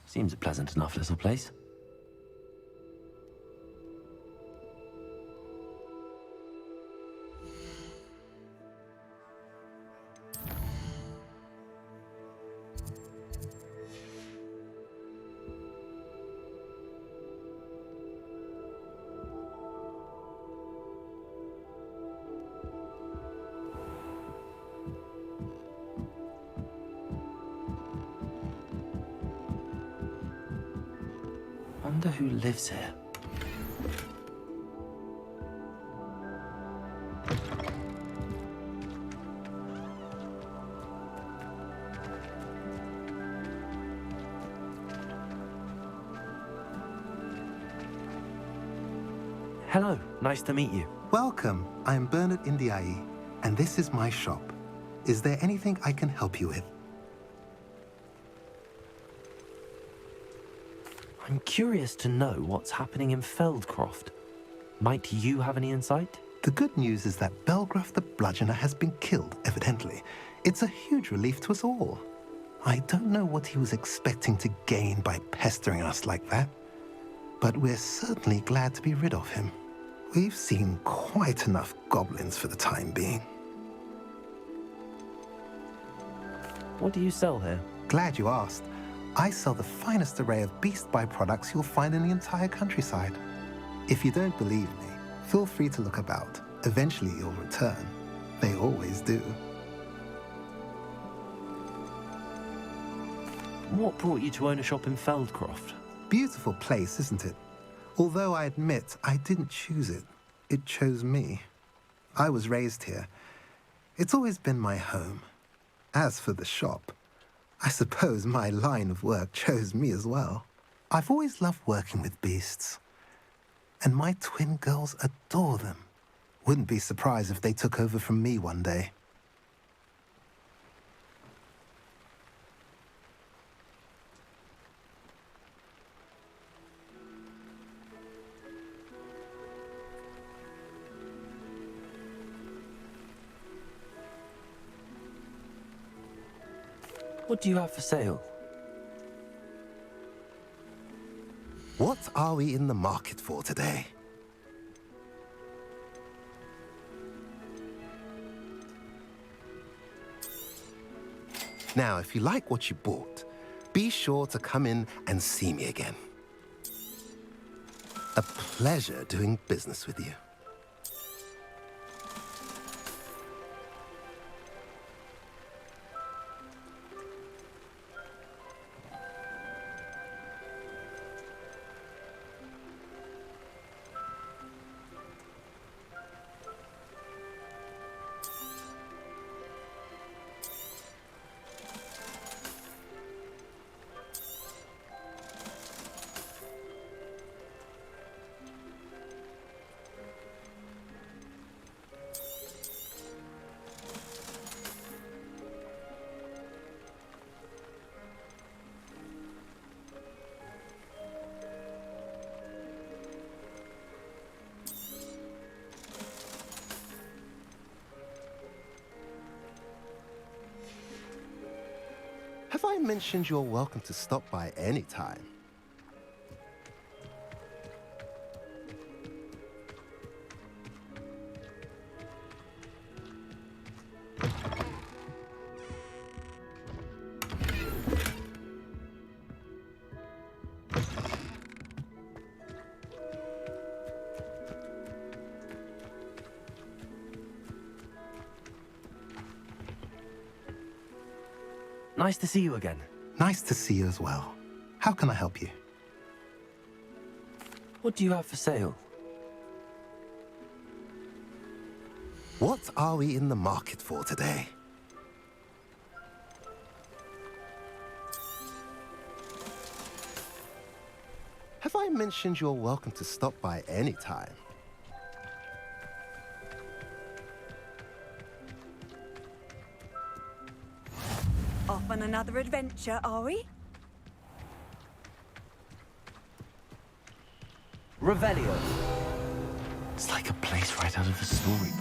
Seems a pleasant enough little place. Wonder who lives here. Hello, nice to meet you. Welcome. I'm Bernard Indiai, and this is my shop. Is there anything I can help you with? I'm curious to know what's happening in Feldcroft. Might you have any insight? The good news is that Belgruff the Bludgeoner has been killed, evidently. It's a huge relief to us all. I don't know what he was expecting to gain by pestering us like that, but we're certainly glad to be rid of him. We've seen quite enough goblins for the time being. What do you sell here? Glad you asked. I sell the finest array of beast byproducts you'll find in the entire countryside. If you don't believe me, feel free to look about. Eventually you'll return. They always do. What brought you to own a shop in Feldcroft? Beautiful place, isn't it? Although I admit I didn't choose it. It chose me. I was raised here. It's always been my home. As for the shop, I suppose my line of work chose me as well. I've always loved working with beasts. And my twin girls adore them. Wouldn't be surprised if they took over from me one day. What do you have for sale? What are we in the market for today? Now, if you like what you bought, be sure to come in and see me again. A pleasure doing business with you. Have I mentioned you're welcome to stop by any time? Nice to see you again. Nice to see you as well. How can I help you? What do you have for sale? What are we in the market for today? Have I mentioned you're welcome to stop by any time? Off on another adventure, are we? Revelio. It's like a place right out of a storybook.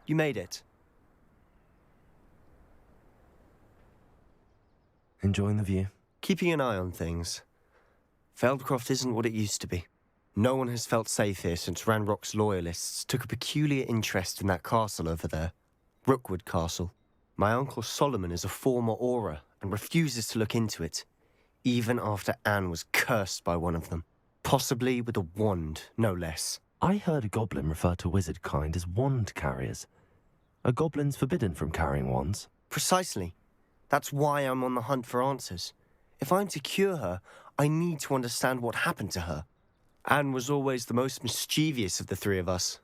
You made it. Enjoying the view? Keeping an eye on things. Feldcroft isn't what it used to be. No one has felt safe here since Ranrock's loyalists took a peculiar interest in that castle over there. Rookwood Castle. My uncle Solomon is a former Auror and refuses to look into it, even after Anne was cursed by one of them. Possibly with a wand, no less. I heard a goblin refer to wizard kind as wand carriers. Are goblins forbidden from carrying wands? Precisely. That's why I'm on the hunt for answers. If I'm to cure her, I need to understand what happened to her. Anne was always the most mischievous of the three of us.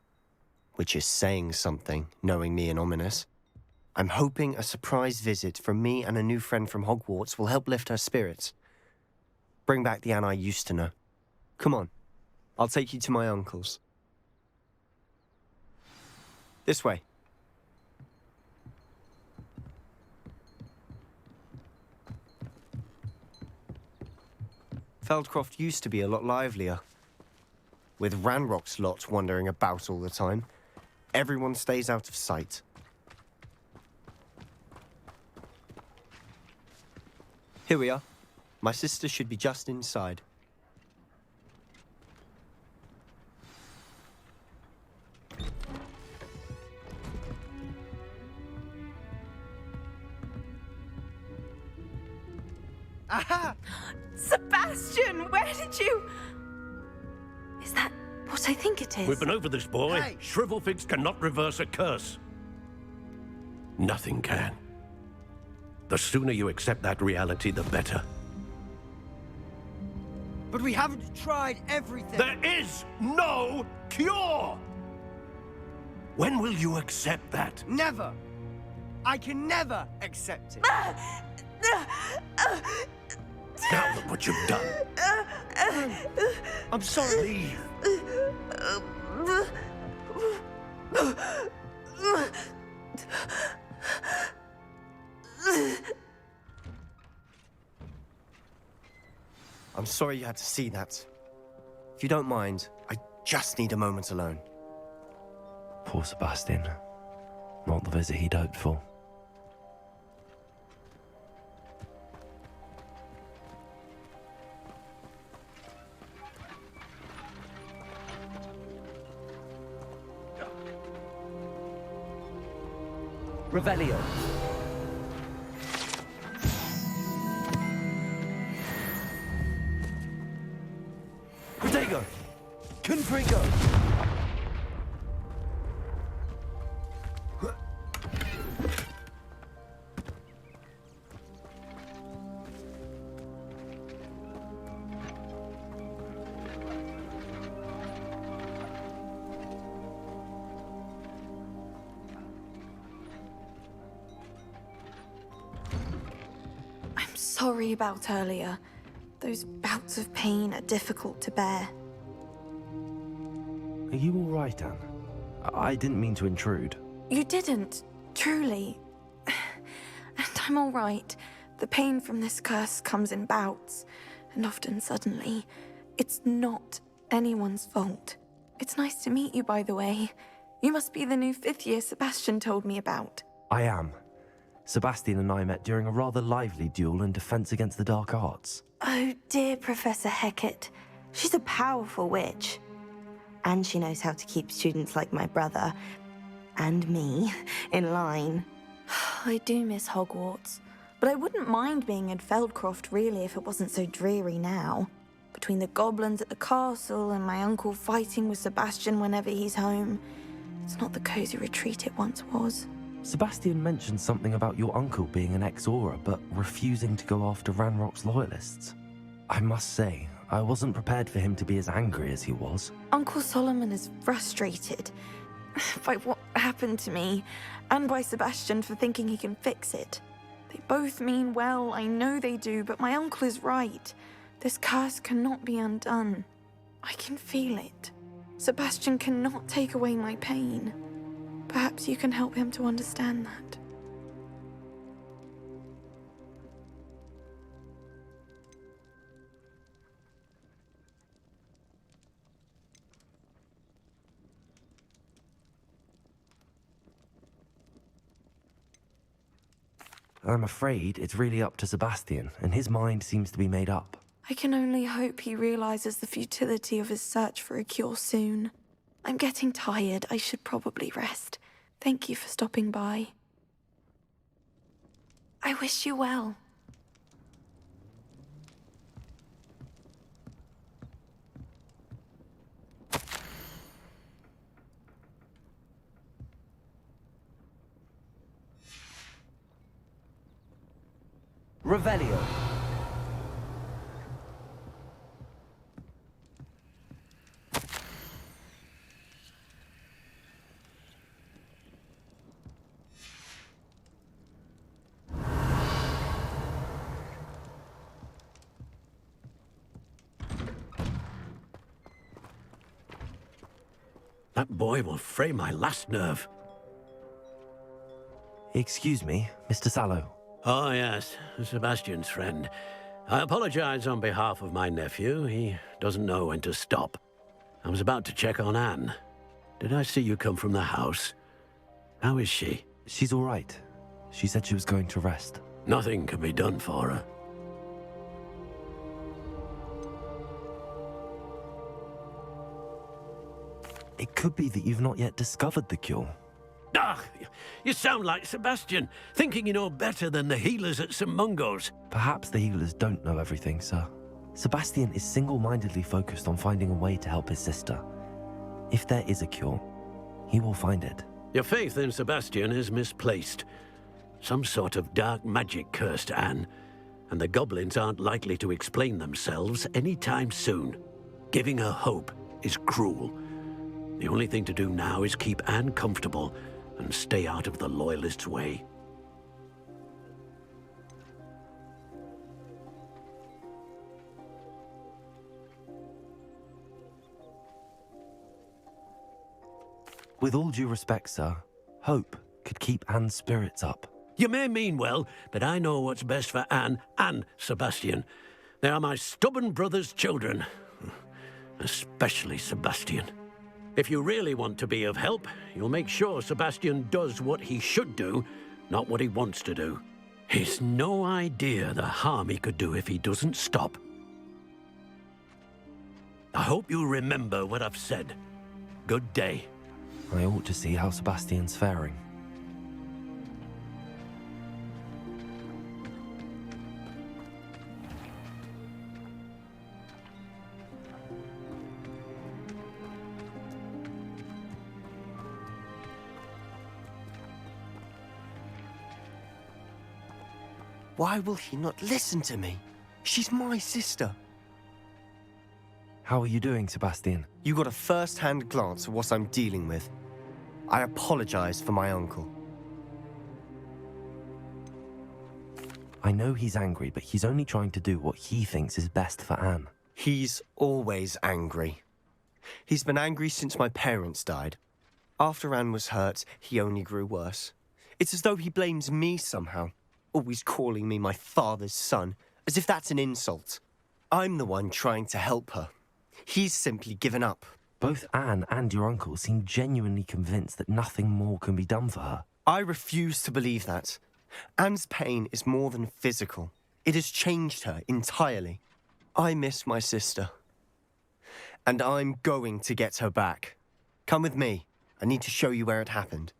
Which is saying something, knowing me and Ominous. I'm hoping a surprise visit from me and a new friend from Hogwarts will help lift her spirits. Bring back the Anne I used to know. Come on, I'll take you to my uncle's. This way. Feldcroft used to be a lot livelier. With Ranrock's lot wandering about all the time, everyone stays out of sight. Here we are. My sister should be just inside. Aha! Sebastian, where did you... Is that what I think it is? We've been over this, boy. Hey. Shrivelfigs cannot reverse a curse. Nothing can. The sooner you accept that reality, the better. But we haven't tried everything. There is no cure! When will you accept that? Never. I can never accept it. Now look what you've done. I'm sorry. Leave. I'm sorry you had to see that. If you don't mind, I just need a moment alone. Poor Sebastian. Not the visit he'd hoped for. Revelio. Protego! Confringo! I'm sorry about earlier. Those bouts of pain are difficult to bear. Are you all right, Anne? I didn't mean to intrude. You didn't, truly. And I'm all right. The pain from this curse comes in bouts, and often suddenly. It's not anyone's fault. It's nice to meet you, by the way. You must be the new fifth year Sebastian told me about. I am. Sebastian and I met during a rather lively duel in Defense Against the Dark Arts. Oh, dear Professor Hecat. She's a powerful witch. And she knows how to keep students like my brother, and me, in line. I do miss Hogwarts, but I wouldn't mind being in Feldcroft, really, if it wasn't so dreary now. Between the goblins at the castle and my uncle fighting with Sebastian whenever he's home, it's not the cozy retreat it once was. Sebastian mentioned something about your uncle being an ex-Auror, but refusing to go after Ranrock's loyalists. I must say, I wasn't prepared for him to be as angry as he was. Uncle Solomon is frustrated by what happened to me, and by Sebastian for thinking he can fix it. They both mean well, I know they do, but my uncle is right. This curse cannot be undone. I can feel it. Sebastian cannot take away my pain. Perhaps you can help him to understand that. I'm afraid it's really up to Sebastian, and his mind seems to be made up. I can only hope he realizes the futility of his search for a cure soon. I'm getting tired. I should probably rest. Thank you for stopping by. I wish you well. Revelio. That boy will fray my last nerve. Excuse me, Mr. Sallow. Oh, yes, Sebastian's friend. I apologize on behalf of my nephew. He doesn't know when to stop. I was about to check on Anne. Did I see you come from the house? How is she? She's all right. She said she was going to rest. Nothing can be done for her. It could be that you've not yet discovered the cure. Ah, you sound like Sebastian, thinking you know better than the healers at St. Mungo's. Perhaps the healers don't know everything, sir. Sebastian is single-mindedly focused on finding a way to help his sister. If there is a cure, he will find it. Your faith in Sebastian is misplaced. Some sort of dark magic cursed Anne, and the goblins aren't likely to explain themselves anytime soon. Giving her hope is cruel. The only thing to do now is keep Anne comfortable and stay out of the Loyalists' way. With all due respect, sir, hope could keep Anne's spirits up. You may mean well, but I know what's best for Anne and Sebastian. They are my stubborn brother's children. Especially Sebastian. If you really want to be of help, you'll make sure Sebastian does what he should do, not what he wants to do. He's no idea the harm he could do if he doesn't stop. I hope you remember what I've said. Good day. I ought to see how Sebastian's faring. Why will he not listen to me? She's my sister. How are you doing, Sebastian? You got a first-hand glance at what I'm dealing with. I apologize for my uncle. I know he's angry, but he's only trying to do what he thinks is best for Anne. He's always angry. He's been angry since my parents died. After Anne was hurt, he only grew worse. It's as though he blames me somehow, always calling me my father's son, as if that's an insult. I'm the one trying to help her. He's simply given up. Both Anne and your uncle seem genuinely convinced that nothing more can be done for her. I refuse to believe that. Anne's pain is more than physical. It has changed her entirely. I miss my sister. And I'm going to get her back. Come with me. I need to show you where it happened.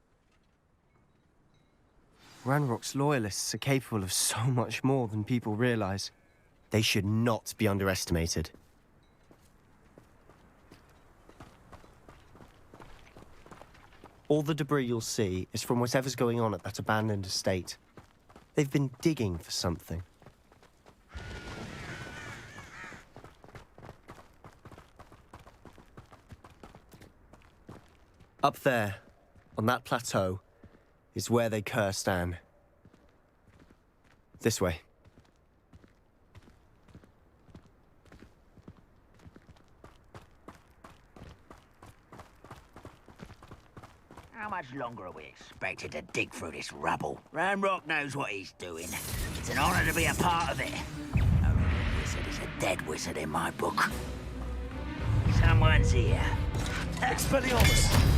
Ranrock's loyalists are capable of so much more than people realize. They should not be underestimated. All the debris you'll see is from whatever's going on at that abandoned estate. They've been digging for something. Up there, on that plateau, is where they cursed Anne. This way. How much longer are we expected to dig through this rubble? Ranrock knows what he's doing. It's an honor to be a part of it. Only a wizard is a dead wizard in my book. Someone's here. Expelliarmus!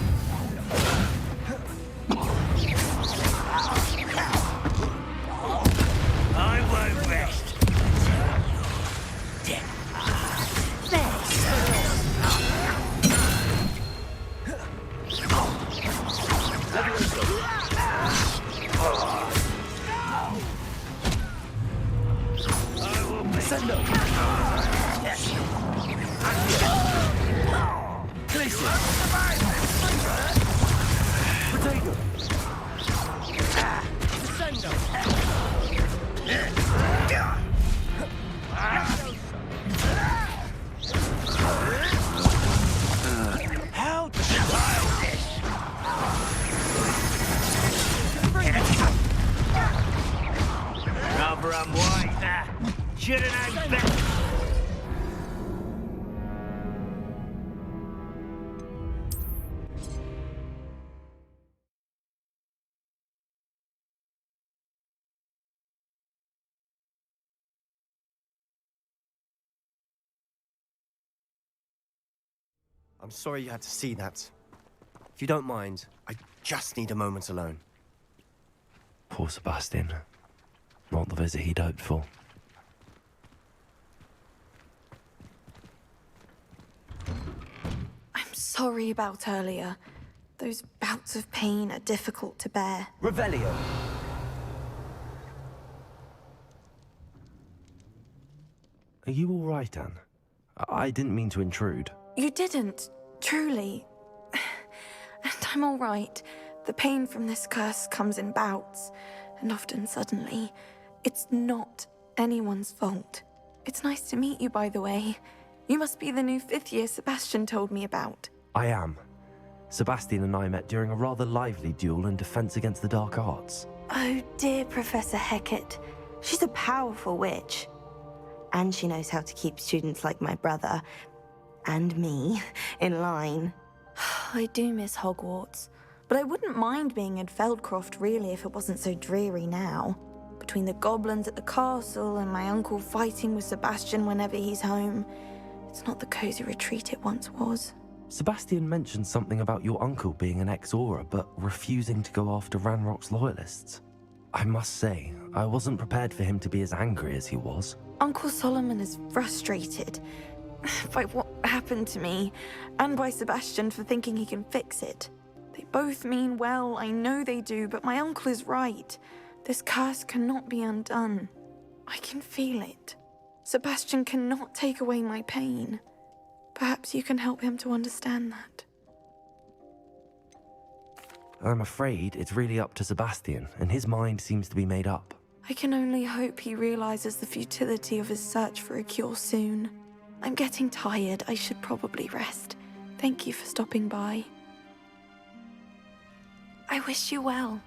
Rather unwise. Should have known better. I'm sorry you had to see that. If you don't mind, I just need a moment alone. Poor Sebastian. Not the visit he'd hoped for. I'm sorry about earlier. Those bouts of pain are difficult to bear. Revelio. Are you all right, Anne? I didn't mean to intrude. You didn't, truly. And I'm all right. The pain from this curse comes in bouts, and often suddenly. It's not anyone's fault. It's nice to meet you, by the way. You must be the new 5th year Sebastian told me about. I am. Sebastian and I met during a rather lively duel in Defense Against the Dark Arts. Oh, dear Professor Hecate. She's a powerful witch. And she knows how to keep students like my brother, and me, in line. I do miss Hogwarts, but I wouldn't mind being in Feldcroft really if it wasn't so dreary now. Between the goblins at the castle and my uncle fighting with Sebastian whenever he's home, it's not the cozy retreat it once was. Sebastian mentioned something about your uncle being an ex-Auror, but refusing to go after Ranrock's loyalists. I must say, I wasn't prepared for him to be as angry as he was. Uncle Solomon is frustrated by what happened to me, and by Sebastian for thinking he can fix it. They both mean well, I know they do, but my uncle is right. This curse cannot be undone. I can feel it. Sebastian cannot take away my pain. Perhaps you can help him to understand that. I'm afraid it's really up to Sebastian, and his mind seems to be made up. I can only hope he realizes the futility of his search for a cure soon. I'm getting tired. I should probably rest. Thank you for stopping by. I wish you well.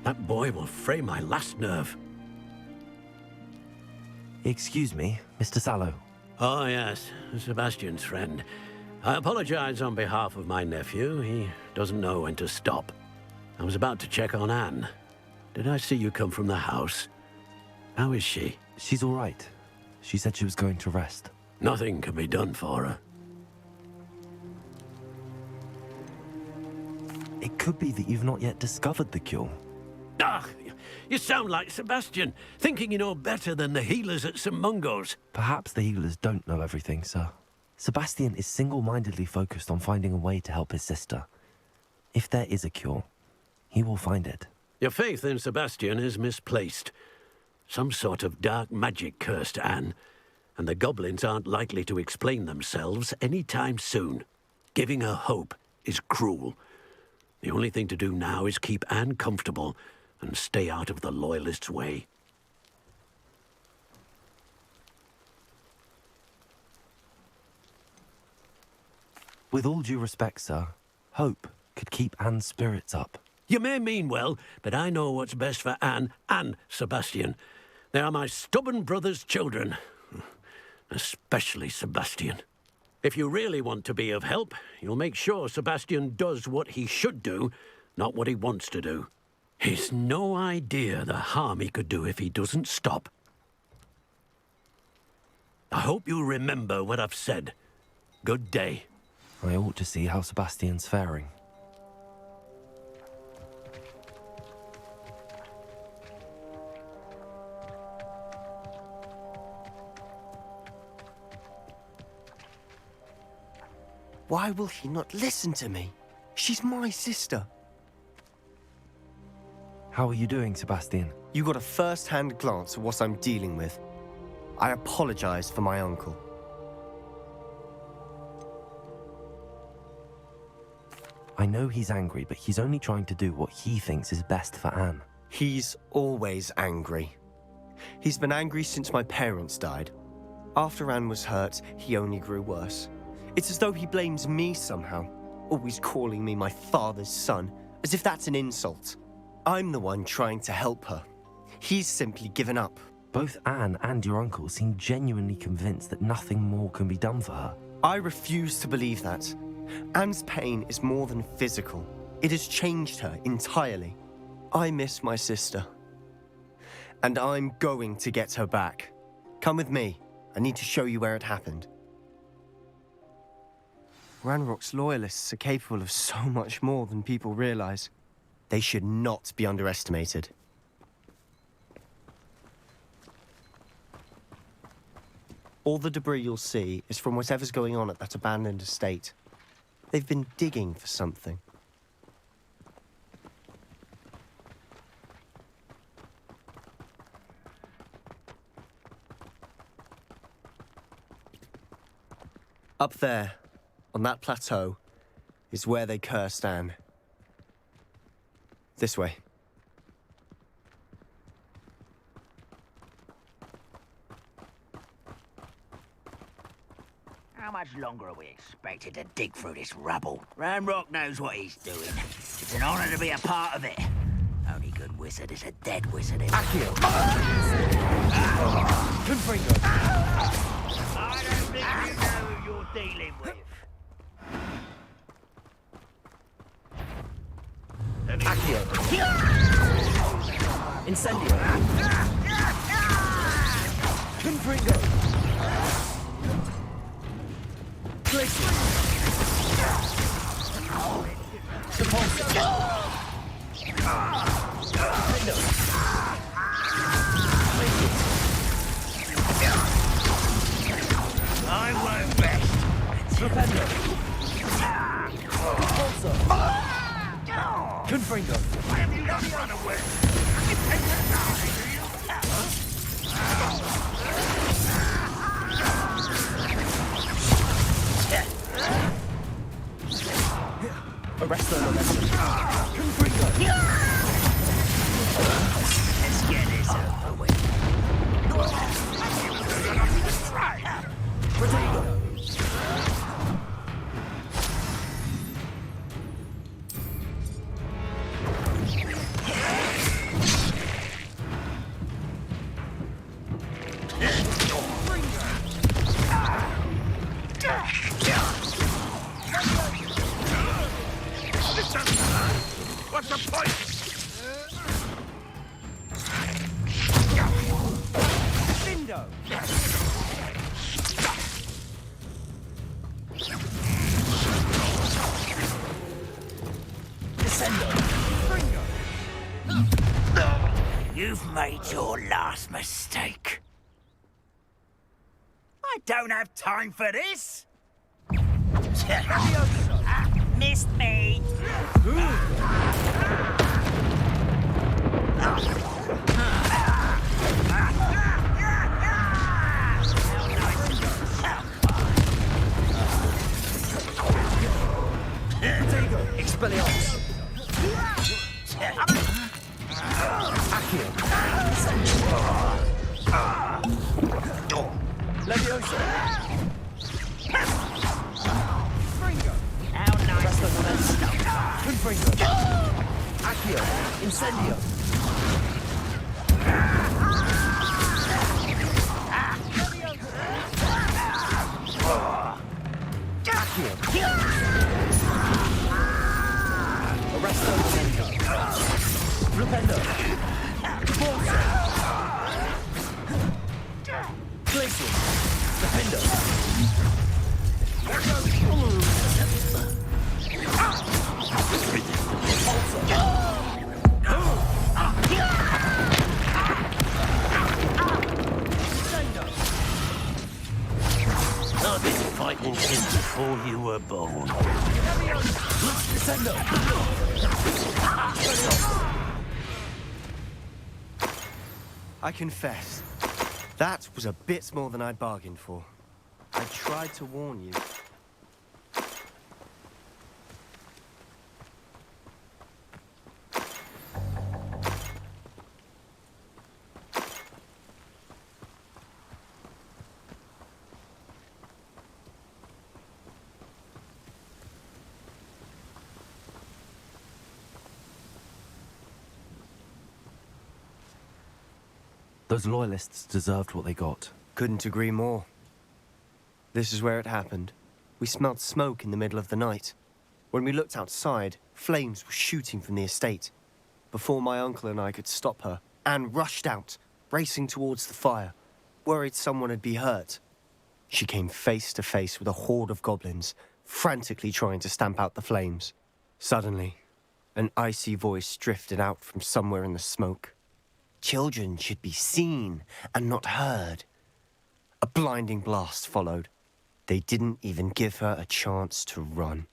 That boy will fray my last nerve. Excuse me, Mr. Sallow. Oh, yes, Sebastian's friend. I apologize on behalf of my nephew. He doesn't know when to stop. I was about to check on Anne. Did I see you come from the house? How is she? She's all right. She said she was going to rest. Nothing can be done for her. It could be that you've not yet discovered the cure. Ah, you sound like Sebastian, thinking you know better than the healers at St. Mungo's. Perhaps the healers don't know everything, sir. Sebastian is single-mindedly focused on finding a way to help his sister. If there is a cure, he will find it. Your faith in Sebastian is misplaced. Some sort of dark magic cursed Anne, and the goblins aren't likely to explain themselves any time soon. Giving her hope is cruel. The only thing to do now is keep Anne comfortable and stay out of the Loyalists' way. With all due respect, sir, hope could keep Anne's spirits up. You may mean well, but I know what's best for Anne and Sebastian. They are my stubborn brother's children. Especially Sebastian. If you really want to be of help, you'll make sure Sebastian does what he should do, not what he wants to do. He's no idea the harm he could do if he doesn't stop. I hope you remember what I've said. Good day. I ought to see how Sebastian's faring. Why will he not listen to me? She's my sister. How are you doing, Sebastian? You got a first-hand glance at what I'm dealing with. I apologize for my uncle. I know he's angry, but he's only trying to do what he thinks is best for Anne. He's always angry. He's been angry since my parents died. After Anne was hurt, he only grew worse. It's as though he blames me somehow, always calling me my father's son, as if that's an insult. I'm the one trying to help her. He's simply given up. Both Anne and your uncle seem genuinely convinced that nothing more can be done for her. I refuse to believe that. Anne's pain is more than physical. It has changed her entirely. I miss my sister. And I'm going to get her back. Come with me. I need to show you where it happened. Ranrock's loyalists are capable of so much more than people realize. They should not be underestimated. All the debris you'll see is from whatever's going on at that abandoned estate. They've been digging for something. Up there, on that plateau, is where they cursed Anne. This way. How much longer are we expected to dig through this rubble? Ranrock knows what he's doing. It's an honor to be a part of it. Only good wizard is a dead wizard. Accio! Confringo! I don't think you know who you're dealing with. Accio! Incendio! Confringo! Glacier! Sepulso! Defendo! I won't rest. Rependo! Sepulso! Confringo! Why have you not run away? Arresto momentum. Confringo! Let's get this over with. Protego! What's the point? Bindo! Descendo! You've made your last mistake. I don't have time for this. Missed me. Expelliarmus! Accio! Levioso! Fringo! Resto momentum! Confringo! Accio! Incendio! Accio! Arresto momentum! Flipendo! Forza! Glacier! Defendo! Also! walking before you were born. I confess, that was a bit more than I'd bargained for. I tried to warn you. Those loyalists deserved what they got. Couldn't agree more. This is where it happened. We smelled smoke in the middle of the night. When we looked outside, flames were shooting from the estate. Before my uncle and I could stop her, Anne rushed out, racing towards the fire, worried someone had been hurt. She came face to face with a horde of goblins, frantically trying to stamp out the flames. Suddenly, an icy voice drifted out from somewhere in the smoke. Children should be seen and not heard. A blinding blast followed. They didn't even give her a chance to run.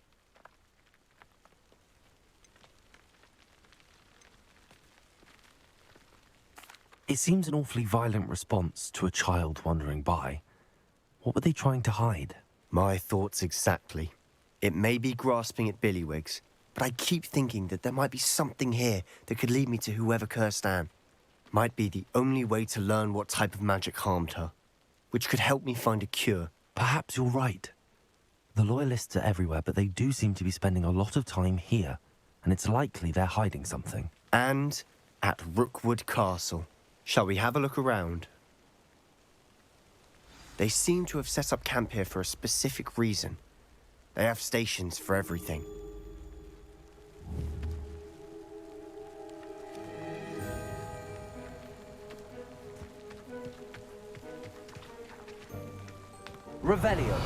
It seems an awfully violent response to a child wandering by. What were they trying to hide? My thoughts exactly. It may be grasping at Billywigs, but I keep thinking that there might be something here that could lead me to whoever cursed Anne. Might be the only way to learn what type of magic harmed her, which could help me find a cure. Perhaps you're right. The loyalists are everywhere, but they do seem to be spending a lot of time here, and it's likely they're hiding something. And at Rookwood Castle. Shall we have a look around? They seem to have set up camp here for a specific reason. They have stations for everything. Revelio.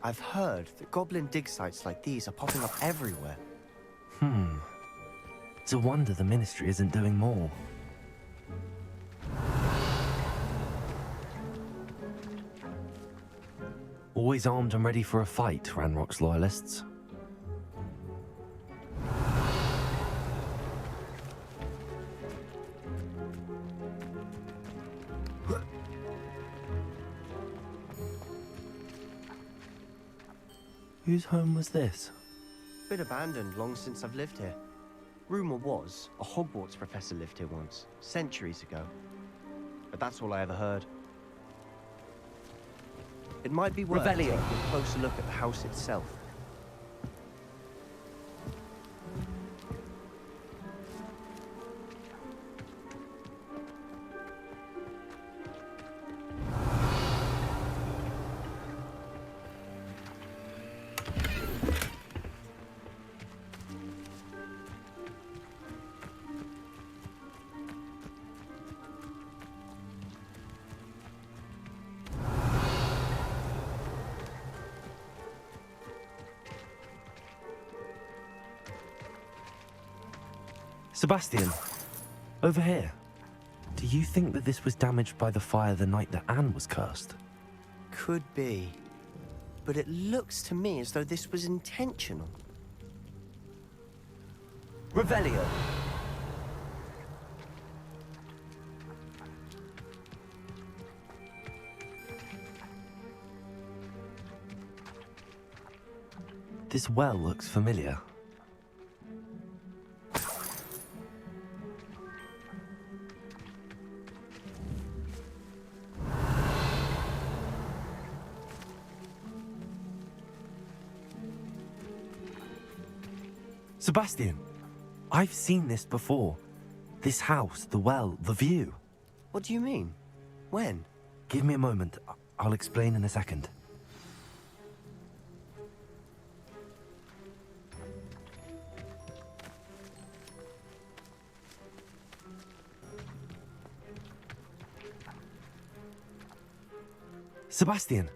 I've heard that goblin dig sites like these are popping up everywhere. It's a wonder the Ministry isn't doing more. Always armed and ready for a fight, Ranrock's loyalists. Whose home was this? Been abandoned long since I've lived here. Rumour was a Hogwarts professor lived here once, centuries ago. But that's all I ever heard. It might be worth taking a closer look at the house itself. Sebastian, over here. Do you think that this was damaged by the fire the night that Anne was cursed? Could be. But it looks to me as though this was intentional. Revelio. This well looks familiar. Sebastian, I've seen this before. This house, the well, the view. What do you mean? When? Give me a moment. I'll explain in a second. Sebastian,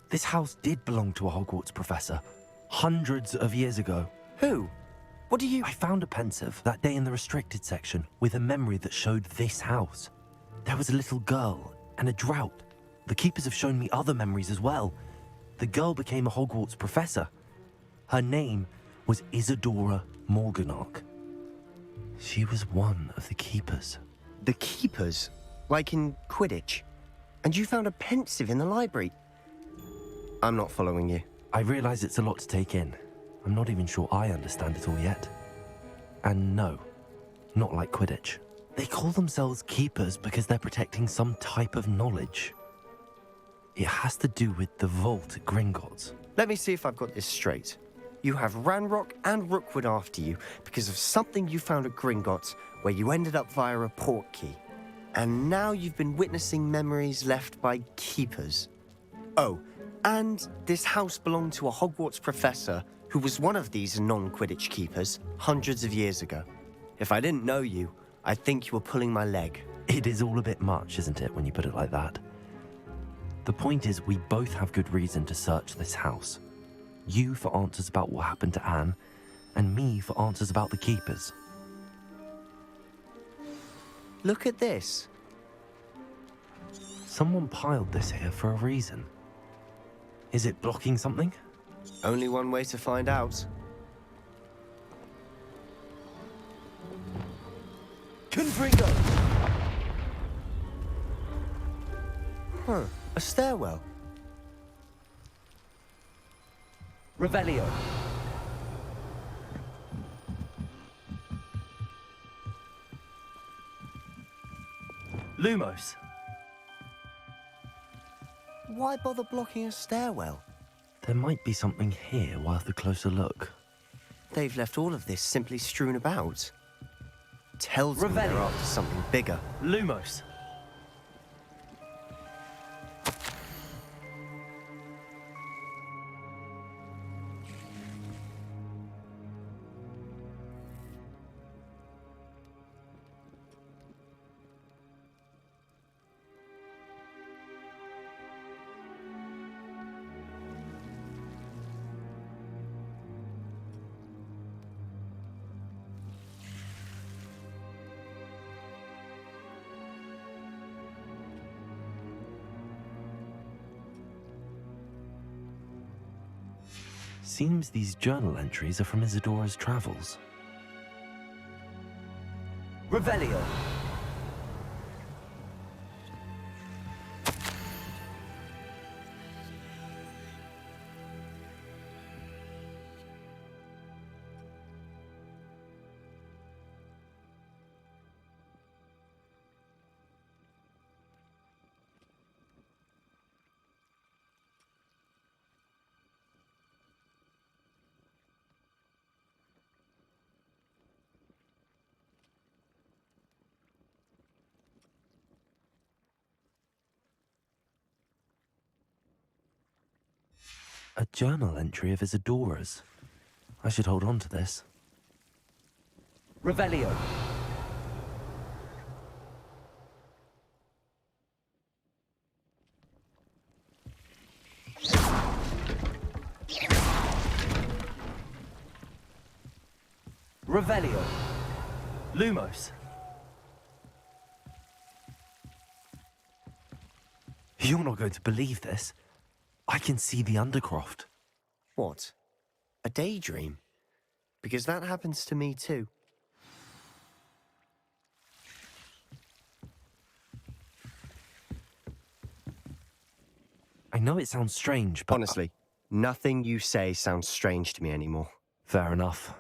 this house did belong to a Hogwarts professor, hundreds of years ago. Who? What do you... I found a pensive that day in the restricted section with a memory that showed this house. There was a little girl and a drought. The keepers have shown me other memories as well. The girl became a Hogwarts professor. Her name was Isadora Morganach. She was one of the keepers. The keepers? Like in Quidditch? And you found a pensive in the library? I'm not following you. I realize it's a lot to take in. I'm not even sure I understand it all yet. And no, not like Quidditch. They call themselves keepers because they're protecting some type of knowledge. It has to do with the vault at Gringotts. Let me see if I've got this straight. You have Ranrock and Rookwood after you because of something you found at Gringotts where you ended up via a portkey. And now you've been witnessing memories left by keepers. Oh, and this house belonged to a Hogwarts professor who was one of these non-Quidditch keepers hundreds of years ago. If I didn't know you, I'd think you were pulling my leg. It is all a bit much, isn't it, when you put it like that? The point is, we both have good reason to search this house. You for answers about what happened to Anne, and me for answers about the keepers. Look at this. Someone piled this here for a reason. Is it blocking something? Only one way to find out. Confringo! Huh, a stairwell. Revelio. Lumos. Why bother blocking a stairwell? There might be something here worth a closer look. They've left all of this simply strewn about. Tells me they're after something bigger. Lumos. Seems these journal entries are from Isadora's travels. Revelio. A journal entry of Isadora's. I should hold on to this. Revelio. Revelio. Lumos. You're not going to believe this. I can see the Undercroft. What? A daydream? Because that happens to me too. I know it sounds strange, but... Honestly, nothing you say sounds strange to me anymore. Fair enough.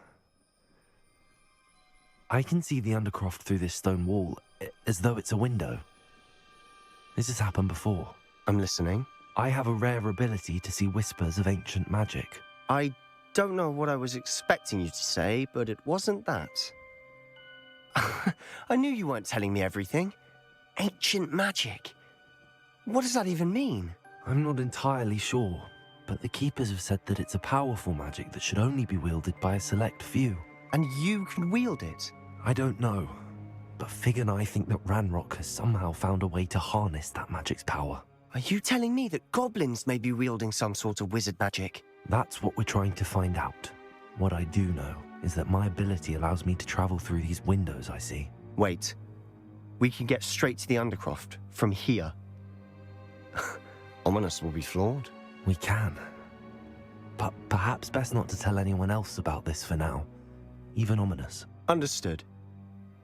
I can see the Undercroft through this stone wall, as though it's a window. This has happened before. I'm listening. I have a rare ability to see whispers of ancient magic. I don't know what I was expecting you to say, but it wasn't that. I knew you weren't telling me everything. Ancient magic. What does that even mean? I'm not entirely sure, but the Keepers have said that it's a powerful magic that should only be wielded by a select few. And you can wield it? I don't know, but Fig and I think that Ranrock has somehow found a way to harness that magic's power. Are you telling me that goblins may be wielding some sort of wizard magic? That's what we're trying to find out. What I do know is that my ability allows me to travel through these windows I see. Wait, We can get straight to the Undercroft from here. Ominous will be floored. We can. But perhaps best not to tell anyone else about this for now. Even Ominous. Understood.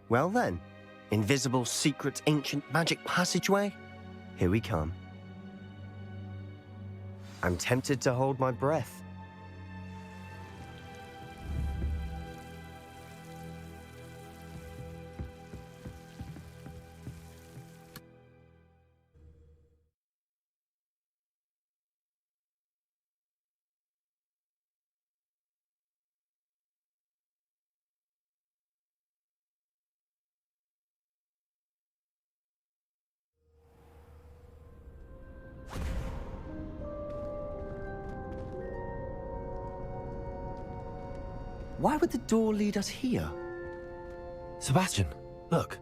Well then, invisible, secret, ancient magic passageway? Here we come. I'm tempted to hold my breath. Why would the door lead us here? Sebastian, look.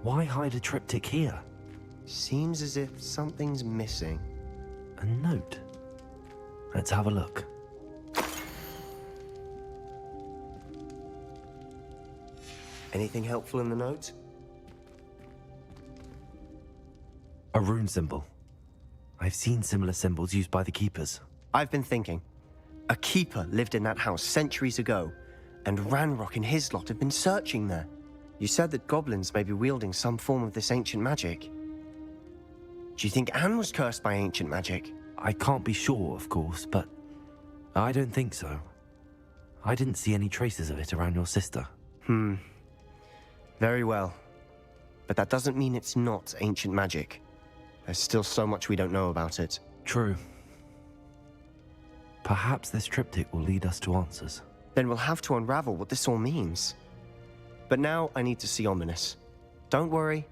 Why hide a triptych here? Seems as if something's missing. A note. Let's have a look. Anything helpful in the note? A rune symbol. I've seen similar symbols used by the keepers. I've been thinking. A keeper lived in that house centuries ago, and Ranrock and his lot have been searching there. You said that goblins may be wielding some form of this ancient magic. Do you think Anne was cursed by ancient magic? I can't be sure, of course, but I don't think so. I didn't see any traces of it around your sister. Very well. But that doesn't mean it's not ancient magic. There's still so much we don't know about it. True. Perhaps this triptych will lead us to answers. Then we'll have to unravel what this all means. But now I need to see Ominous. Don't worry,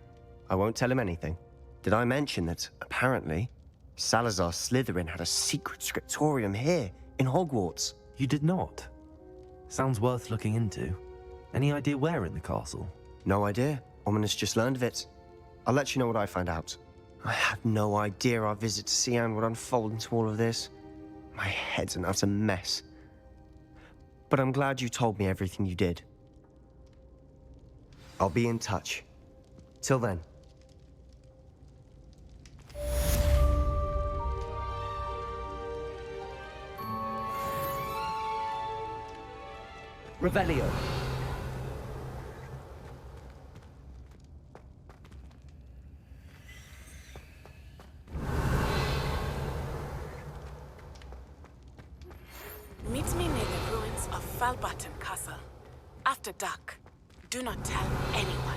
I won't tell him anything. Did I mention that, apparently, Salazar Slytherin had a secret scriptorium here, in Hogwarts? You did not? Sounds worth looking into. Any idea where in the castle? No idea. Ominous just learned of it. I'll let you know what I find out. I had no idea our visit to Cian would unfold into all of this. My head's an utter mess. But I'm glad you told me everything you did. I'll be in touch. Till then. Revelio. Meet me near the ruins of Falbaton Castle. After dark. Do not tell anyone.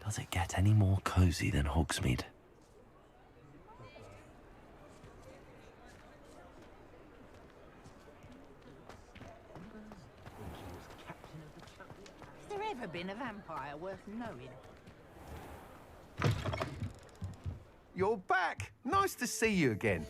Does it get any more cozy than Hogsmeade? Has there ever been a vampire worth knowing? You're back! Nice to see you again.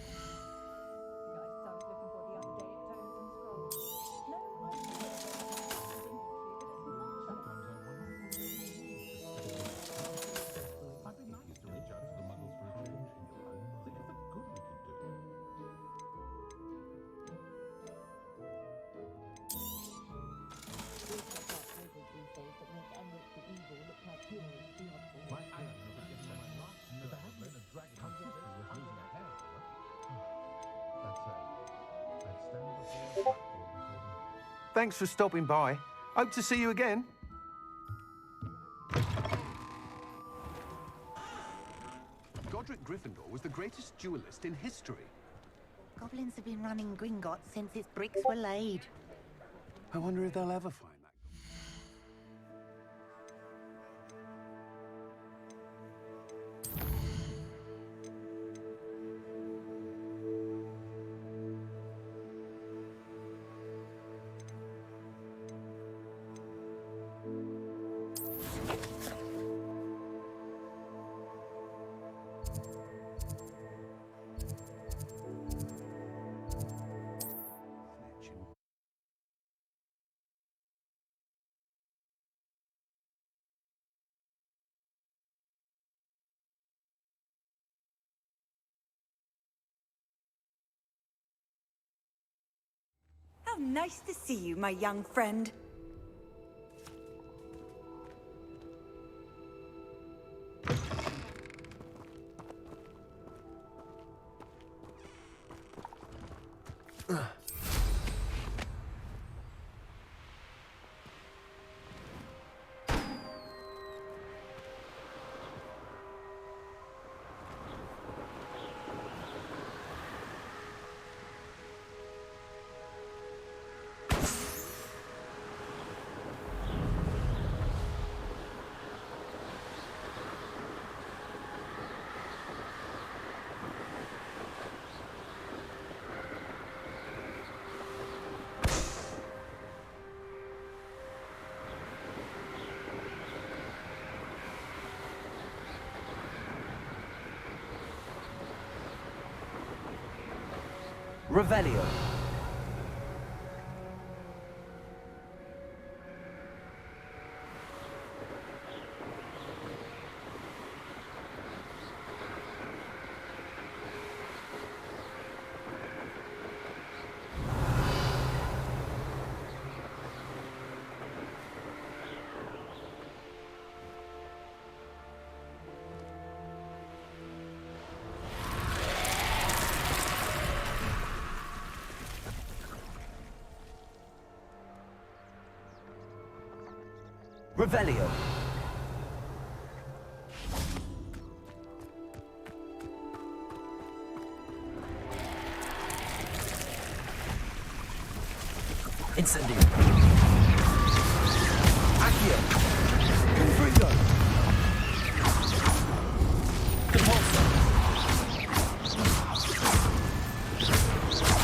Thanks for stopping by. Hope to see you again. Godric Gryffindor was the greatest duelist in history. Goblins have been running Gringotts since its bricks were laid. I wonder if they'll ever find that. How nice to see you, my young friend. Revelio. Revelio. Incendio. Accio. Confringo. Compulso.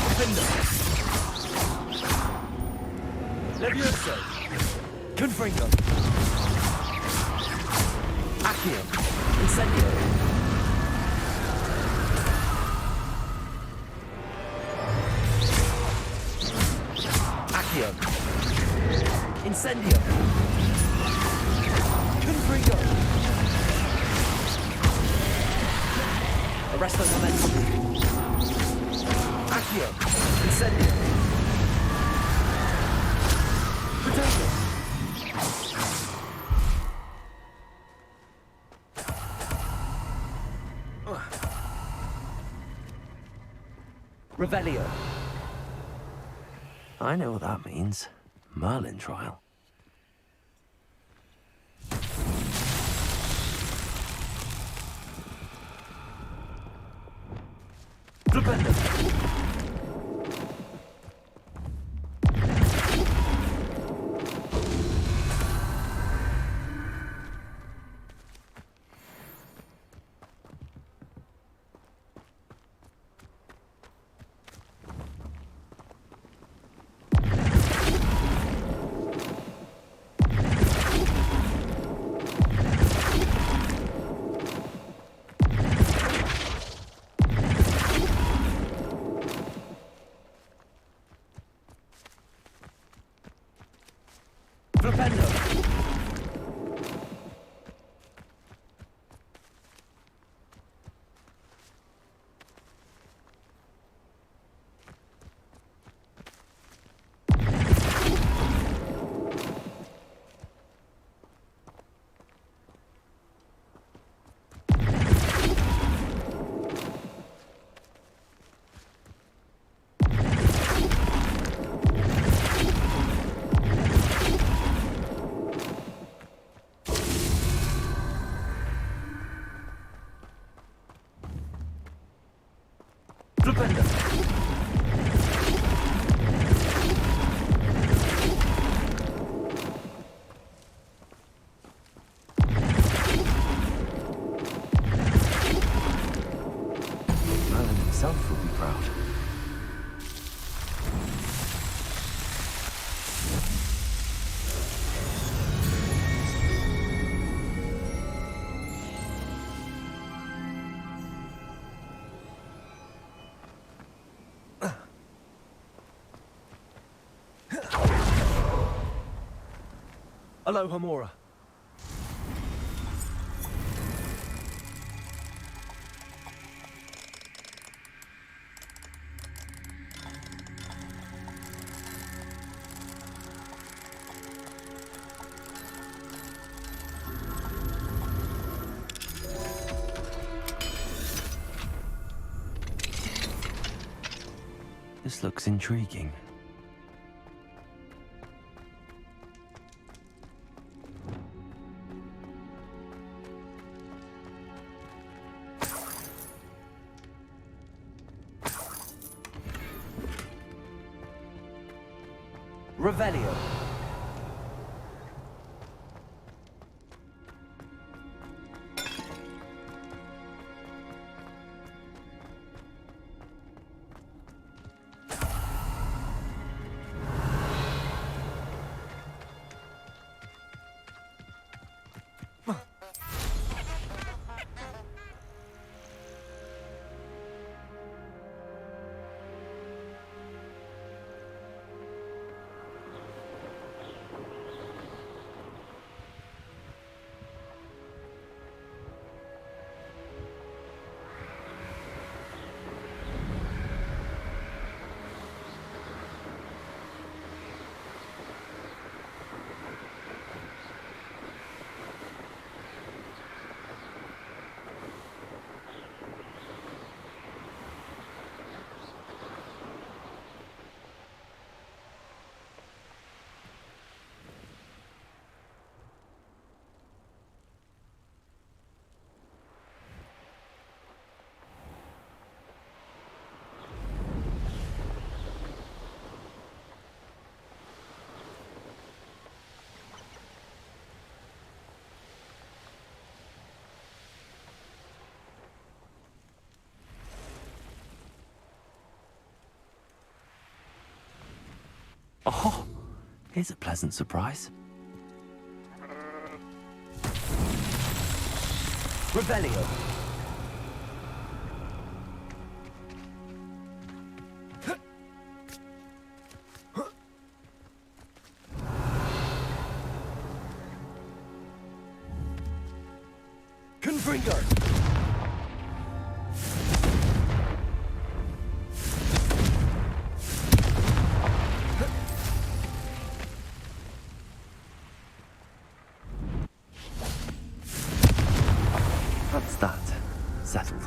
Defender. Levioso. Confringo. Accio. Incendio. Accio. Incendio. Confringo. Arresto momentum. Accio. Incendio. Protection. Revelio. I know what that means. Merlin trial. Flipendo. Flipendo! Flipendo! Merlin himself will be proud. Hello, Hamura. This looks intriguing. Revelio. Oh, here's a pleasant surprise. Revelio. Confringo. That's that. Settled.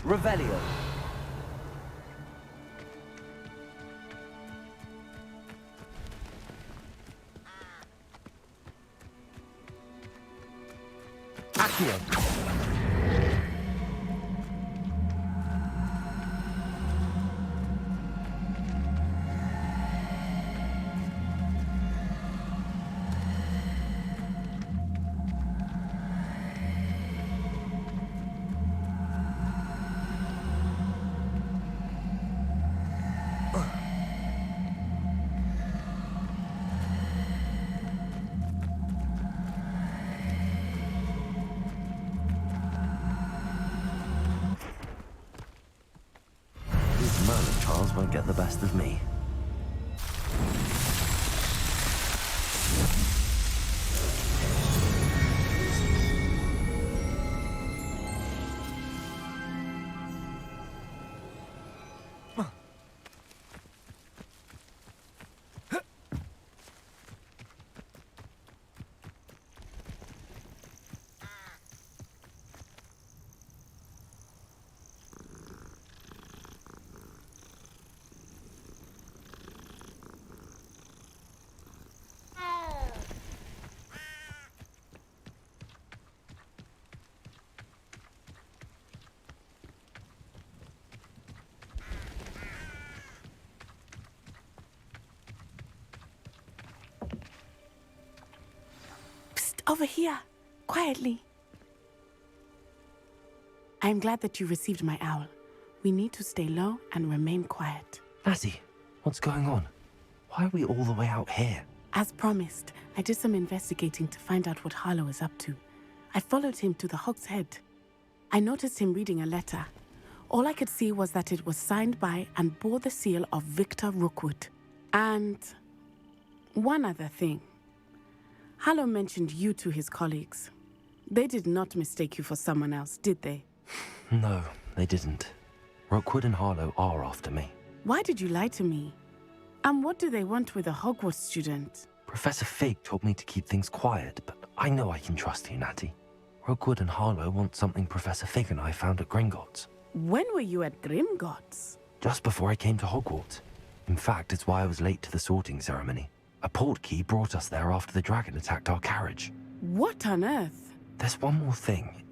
Revelio. Accio. get the best of me. Over here, quietly. I'm glad that you received my owl. We need to stay low and remain quiet. Natty, what's going on? Why are we all the way out here? As promised, I did some investigating to find out what Harlow is up to. I followed him to the Hog's Head. I noticed him reading a letter. All I could see was that it was signed by and bore the seal of Victor Rookwood. And one other thing. Harlow mentioned you to his colleagues. They did not mistake you for someone else, did they? No, they didn't. Rookwood and Harlow are after me. Why did you lie to me? And what do they want with a Hogwarts student? Professor Fig told me to keep things quiet, but I know I can trust you, Natty. Rookwood and Harlow want something Professor Fig and I found at Gringotts. When were you at Gringotts? Just before I came to Hogwarts. In fact, it's why I was late to the sorting ceremony. A portkey brought us there after the dragon attacked our carriage. What on earth? There's one more thing.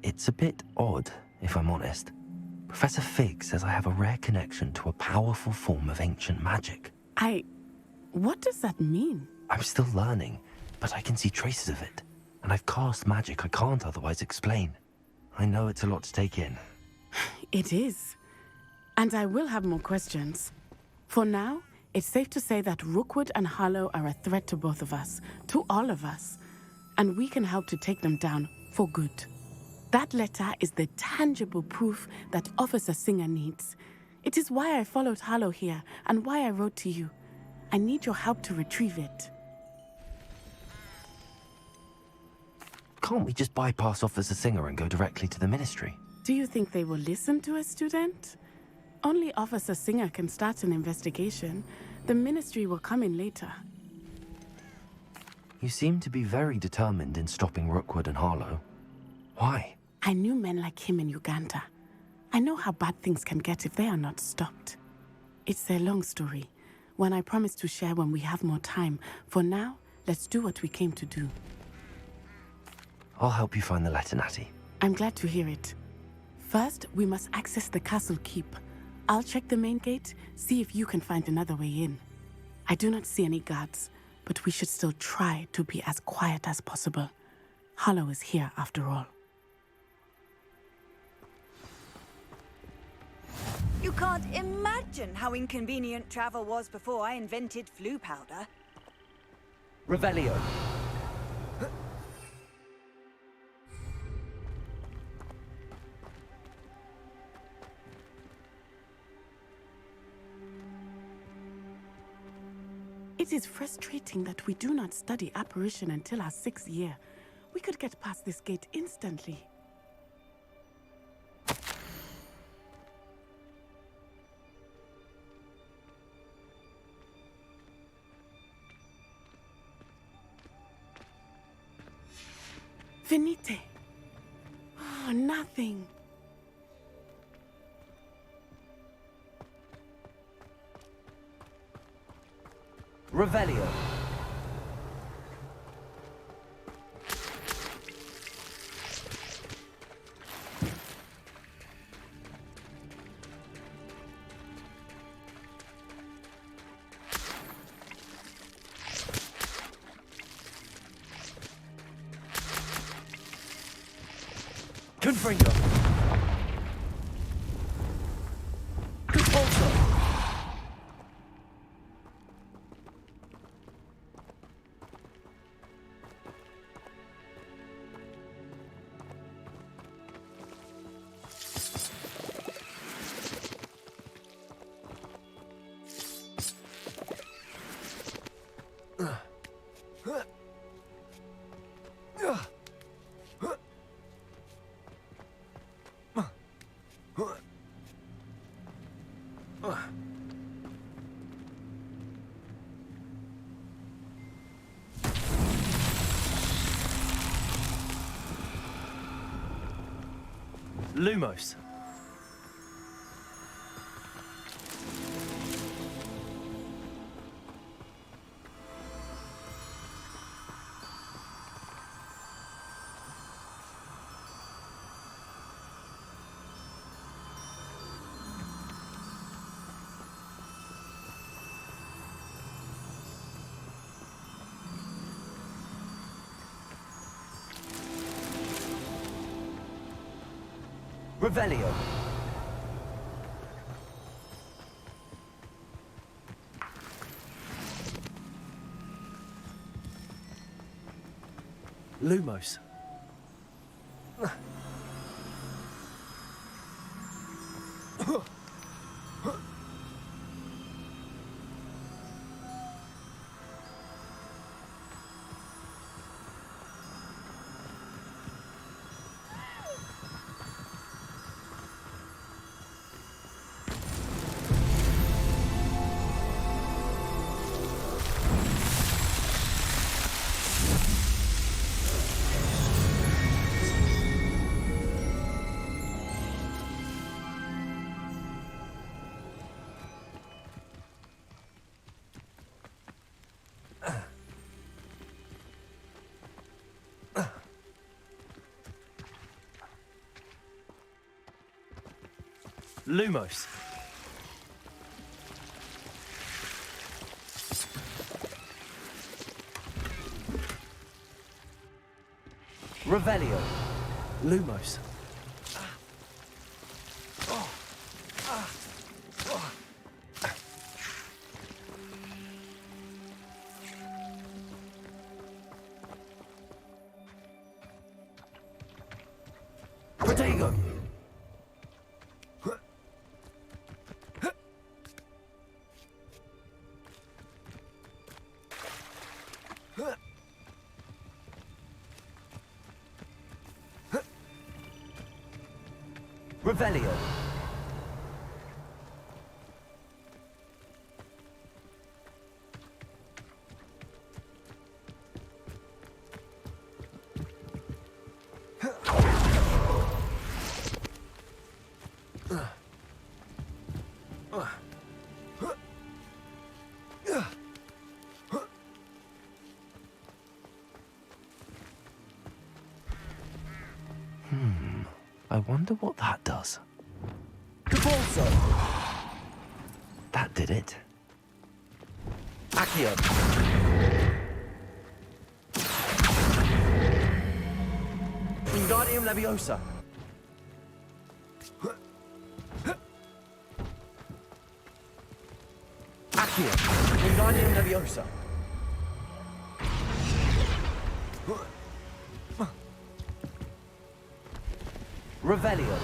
It's a bit odd, if I'm honest. Professor Fig says I have a rare connection to a powerful form of ancient magic. What does that mean? I'm still learning, but I can see traces of it. And I've cast magic I can't otherwise explain. I know it's a lot to take in. It is. And I will have more questions. For now, it's safe to say that Rookwood and Harlow are a threat to both of us, to all of us, and we can help to take them down for good. That letter is the tangible proof that Officer Singer needs. It is why I followed Harlow here and why I wrote to you. I need your help to retrieve it. Can't we just bypass Officer Singer and go directly to the Ministry? Do you think they will listen to a student? Only Officer Singer can start an investigation. The Ministry will come in later. You seem to be very determined in stopping Rookwood and Harlow. Why? I knew men like him in Uganda. I know how bad things can get if they are not stopped. It's a long story, one I promise to share when we have more time. For now, let's do what we came to do. I'll help you find the letter, Natty. I'm glad to hear it. First, we must access the castle keep. I'll check the main gate, see if you can find another way in. I do not see any guards, but we should still try to be as quiet as possible. Harlow is here after all. You can't imagine how inconvenient travel was before I invented flu powder. Revelio. It is frustrating that we do not study apparition until our 6th year. We could get past this gate instantly. Venite. Oh, nothing. Revelio. Confringo. Compulso. Lumos. Revelio. Lumos. Lumos. Revelio. Lumos. Protego. Revelio. I wonder what that does. Cabalso. That did it. Accio. Wingardium Leviosa. Accio. Wingardium Leviosa. Revelio.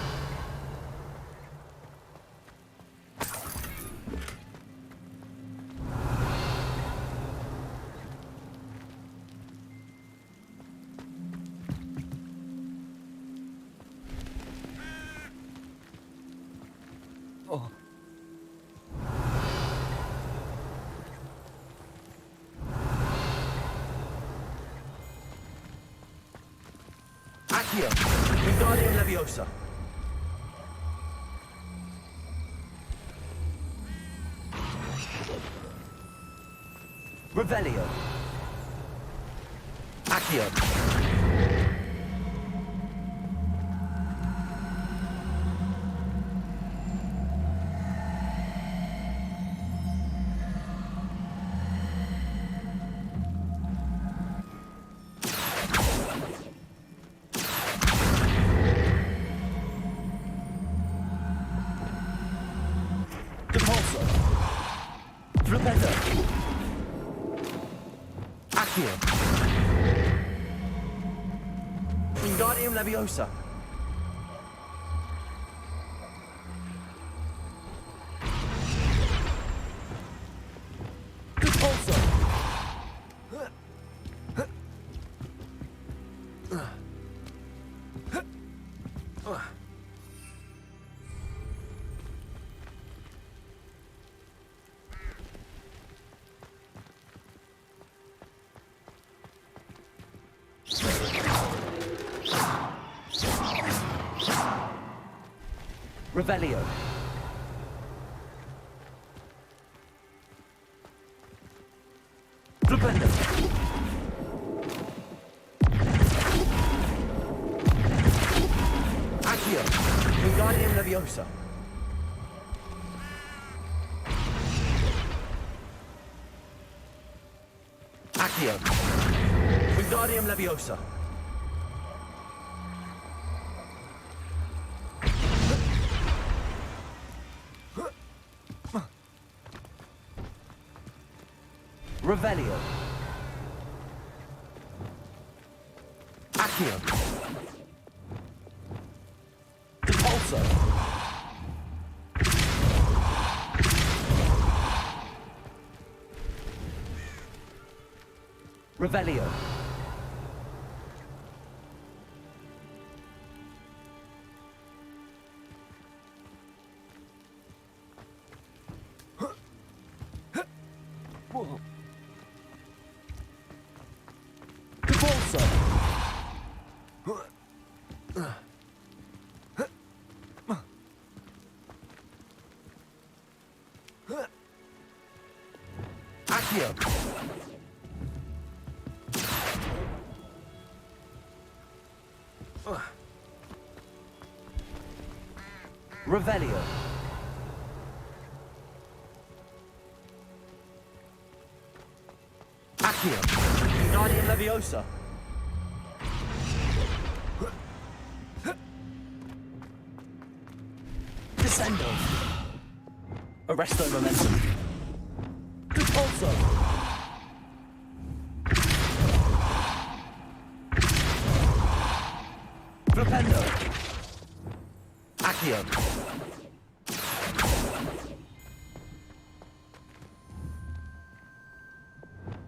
Oh. Accio. Wingardium Leviosa. Revelio. Accio. Depulso. Flipendo. Accio. Wingardium Leviosa. Depulso. Revelio. Flipendo. Accio. Wingardium Leviosa. Accio. Wingardium Leviosa. Revelio. Accio. Depulso. Revelio. Whoa. Depulso. Accio. Revelio. Accio. Wingardium Leviosa. Descendo. Arresto Momentum. Depulso. Flipendo. Accio.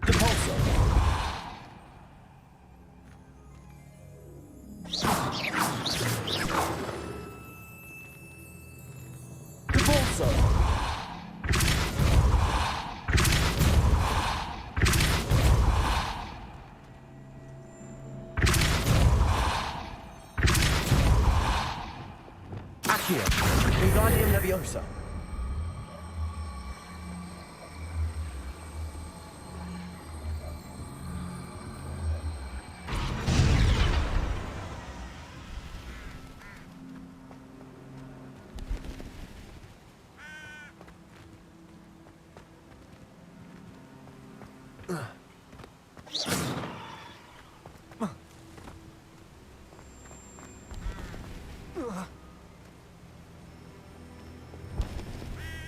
Depulso. Depulso. Accio. Wingardium Leviosa.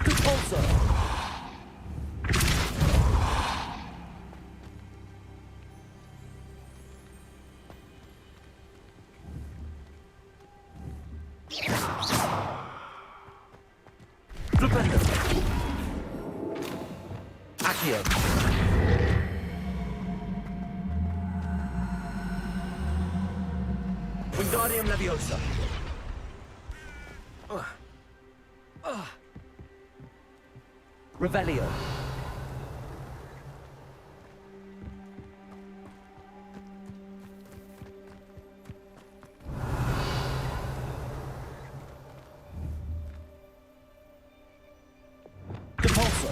Depulso. Flipendo. Accio. Wingardium Leviosa. Revelio. Depulso.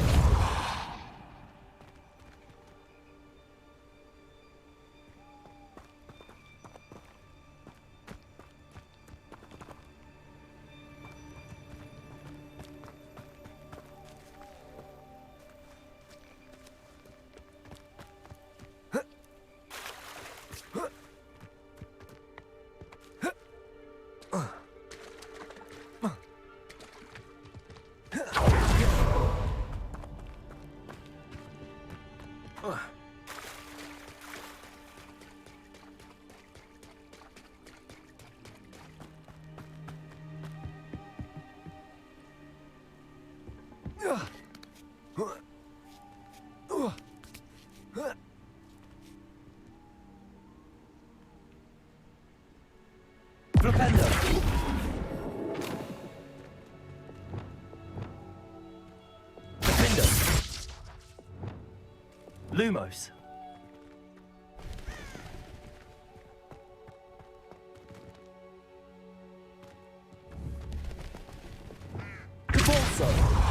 Flipendo. Flipendo. Lumos. Repulsor!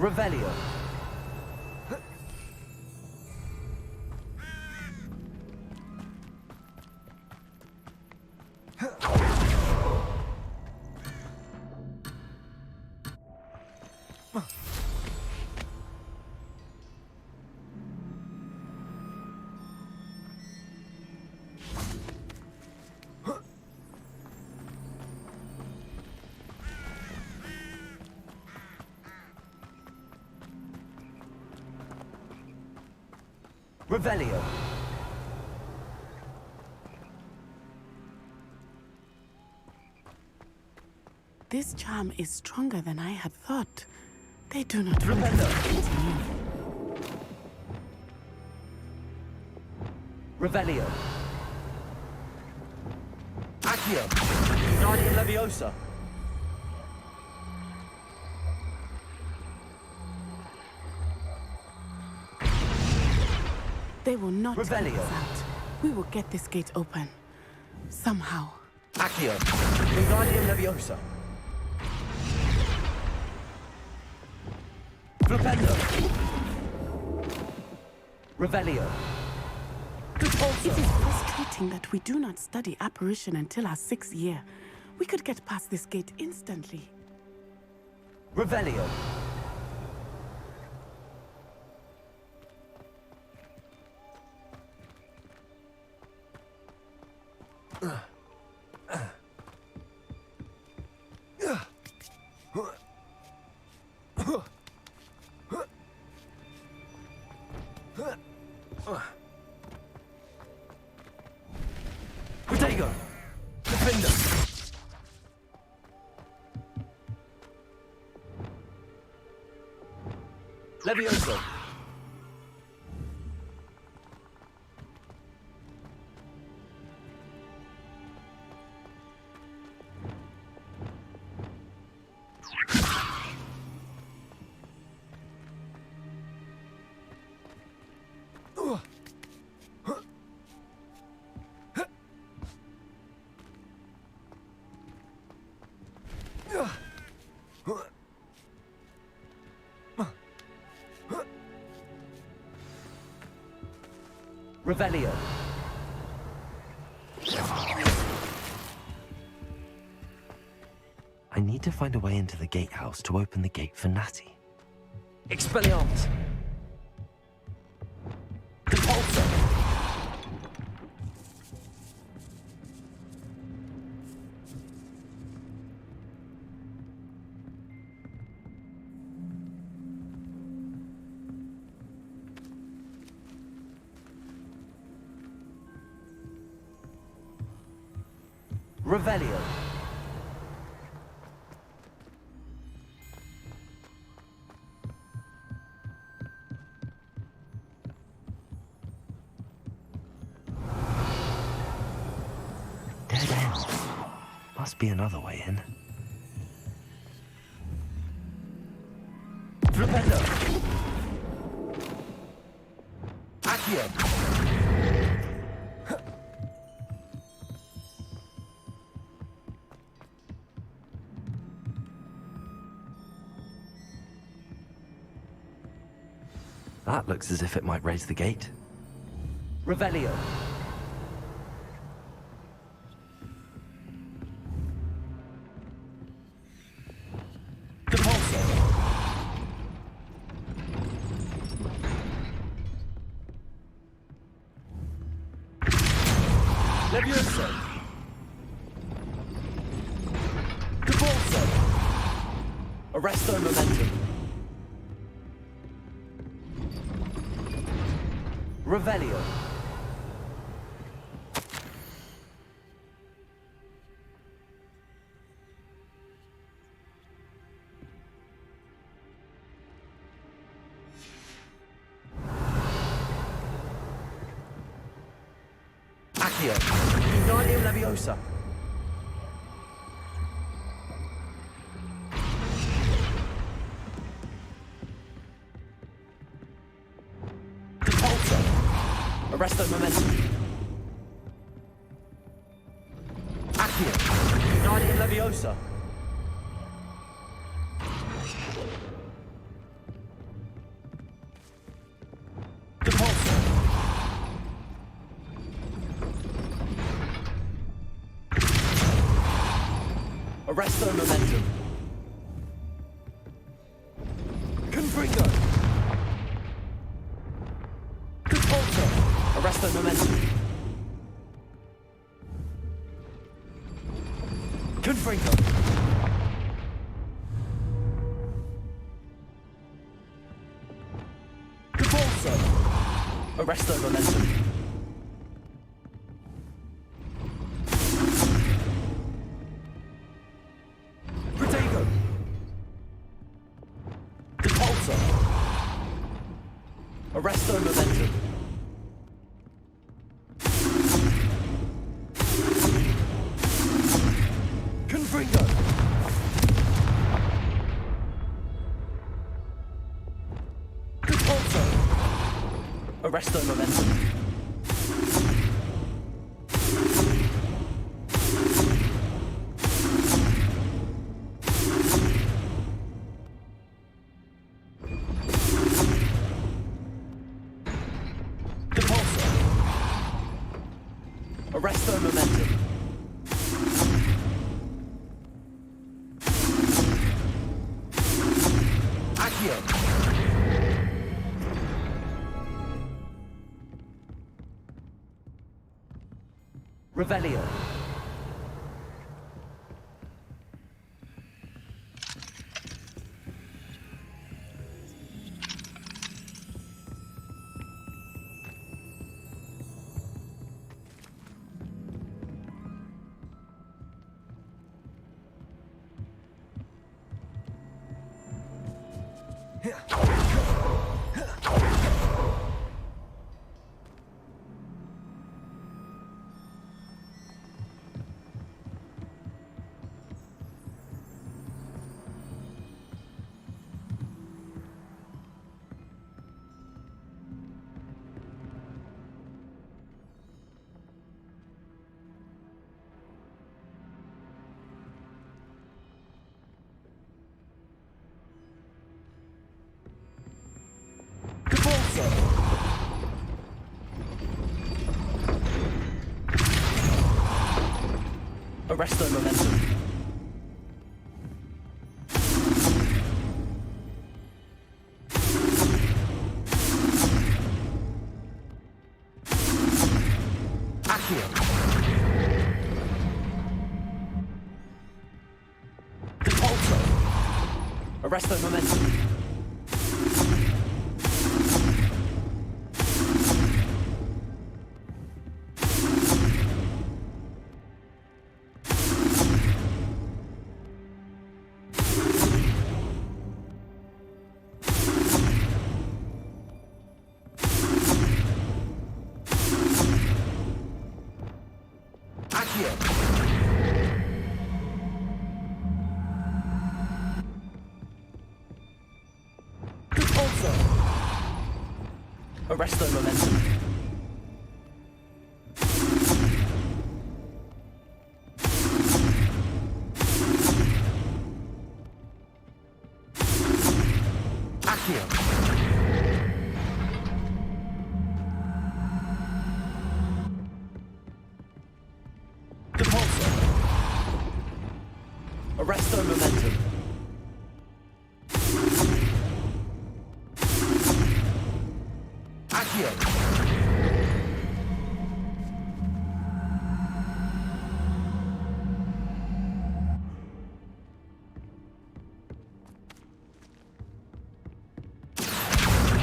Revelio. Revelio. This charm is stronger than I had thought. They do not Repello. continue. Revelio. Accio. Guardian Leviosa. They will not take Revelio. us out. We will get this gate open. Somehow. Accio. Guardian Leviosa. Flipendo. Revelio. It is frustrating that we do not study apparition until our 6th year. We could get past this gate instantly. Revelio. Protego. Defender. Levioso. Revelio. I need to find a way into the gatehouse to open the gate for Natty. Expelliarmus. Repulsor. Revelio. Dead end. Must be another way in. Flipendo. Accio. That looks as if it might raise the gate. Revelio. Repulsor. Levioso. Repulsor. Arresto Momentum. Revelio. Accio. Wingardium Leviosa. Repulsor. Arresto Momentum. Accio. Wingardium Leviosa. Repulsor. Arresto Momentum. Confringo. Repulsor. Arresto Momentum. Confringo. Repulsor. Arresto Momentum. Protego. Repulsor. Arresto Momentum. Confringo. Repulsor. Arresto Momentum. Repulsor. Arresto Momentum. Accio. Revelio. Repulsor. Arresto Momentum. Accio. Repulsor. Arresto Momentum. Accio. Repulsor. Arresto Momentum. Accio. Repulsor. Arresto Momentum. Accio.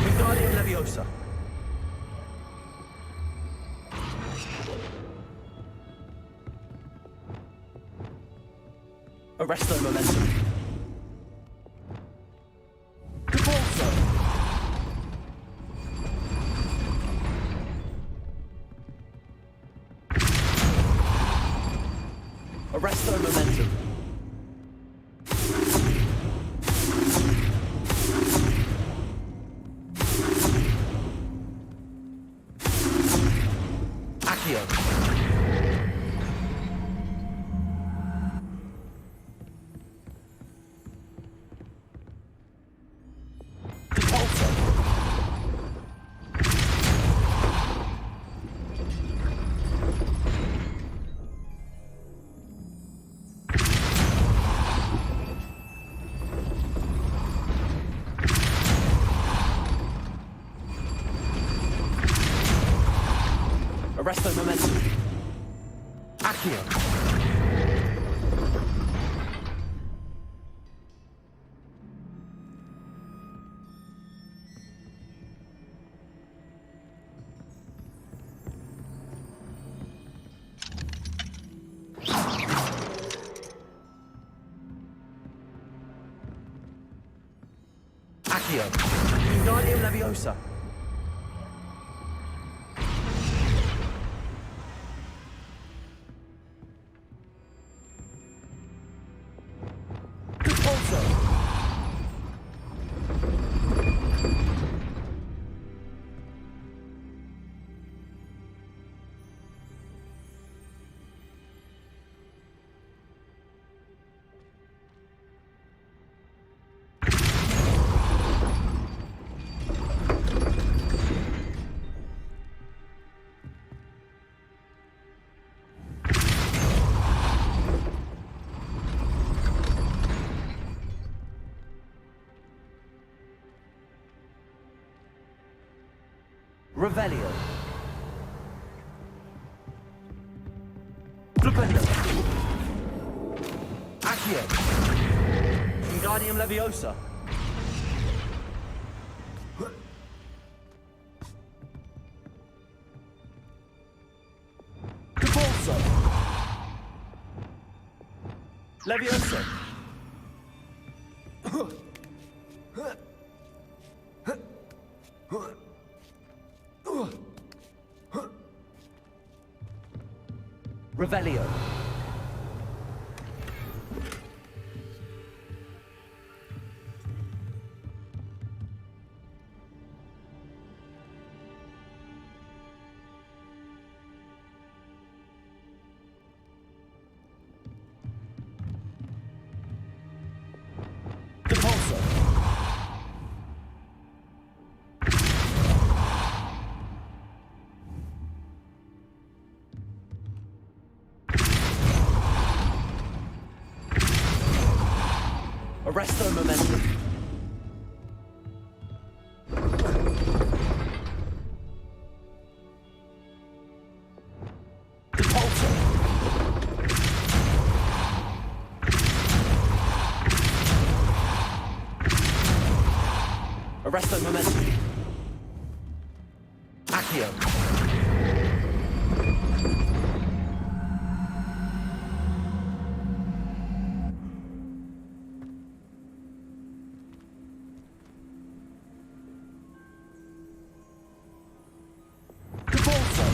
Wingardium Leviosa. Arresto Momentum. Repulsor. Arresto momentum. Accio. Depulso. Arresto momentum. Accio. Accio. Wingardium Leviosa. Depulso. Revelio. Flipendo. Accio. Wingardium Leviosa. Depulso. Leviosa. Revelio. Depulso. Arresto momentum. Depulso. Arresto momentum. Accio. Depulso.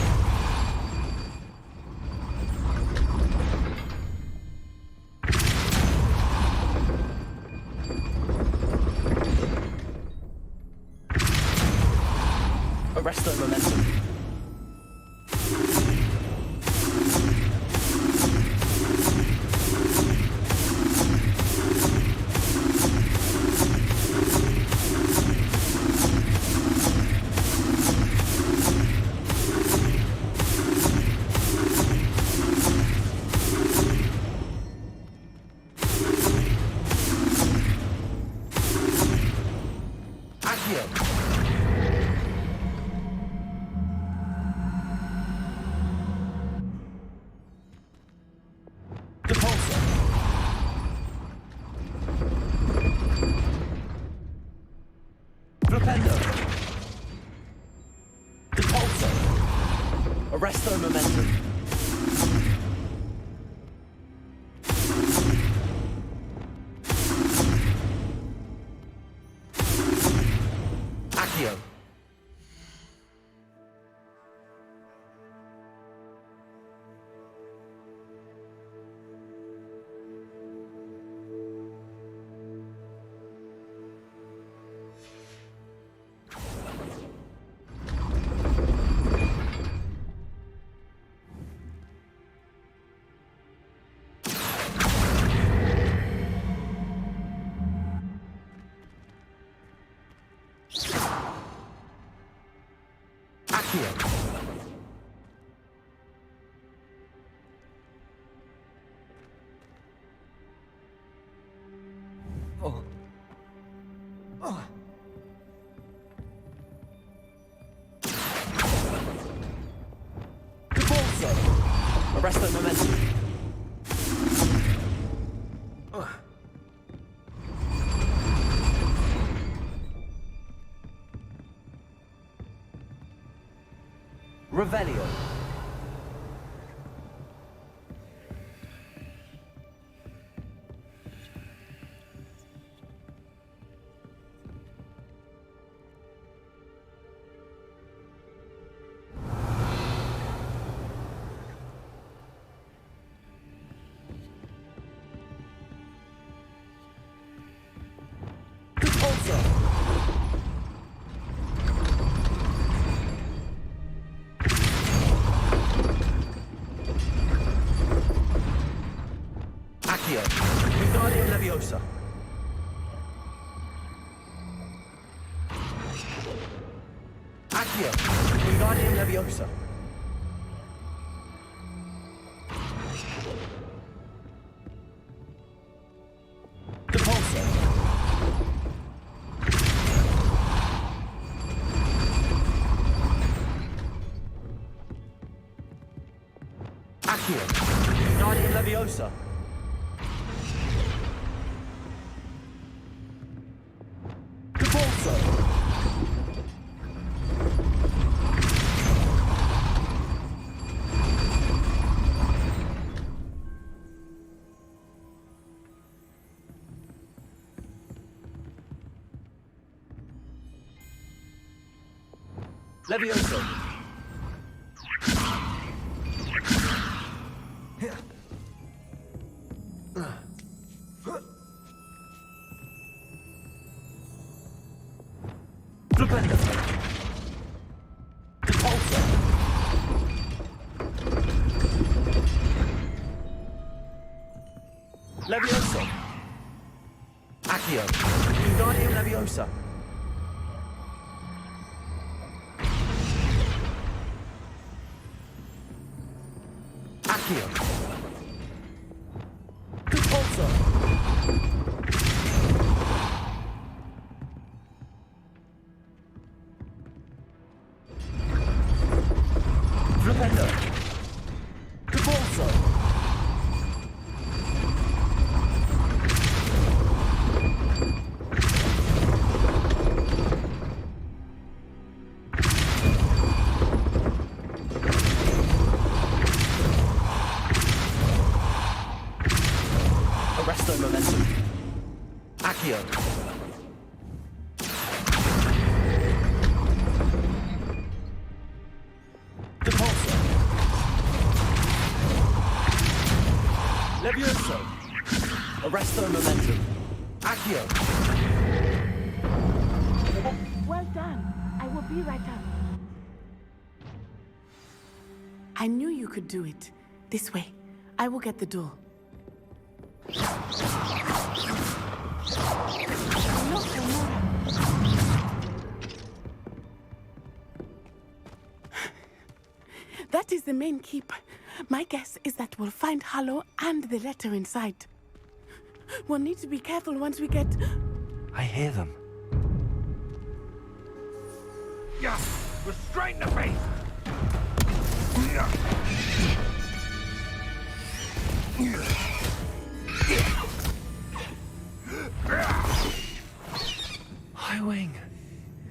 Revelio. Accio. Wingardium Leviosa. Accio. Wingardium Leviosa. Depulso. Accio. Wingardium Leviosa. Depulso. Levioso. Flipendo. Depulso. Levioso. Accio. Wingardium Leviosa. Accio. Depulso. Flipendo. Depulso. Arresto momentum. Accio. Depulso. Levioso. Arresto momentum. Accio. Well done. I will be right up. I knew you could do it. This way. I will get the door. No, that is the main keep. My guess is that we'll find Hallow and the letter inside. We'll need to be careful once we get... I hear them. Yeah! Restrain the beast! Highwing.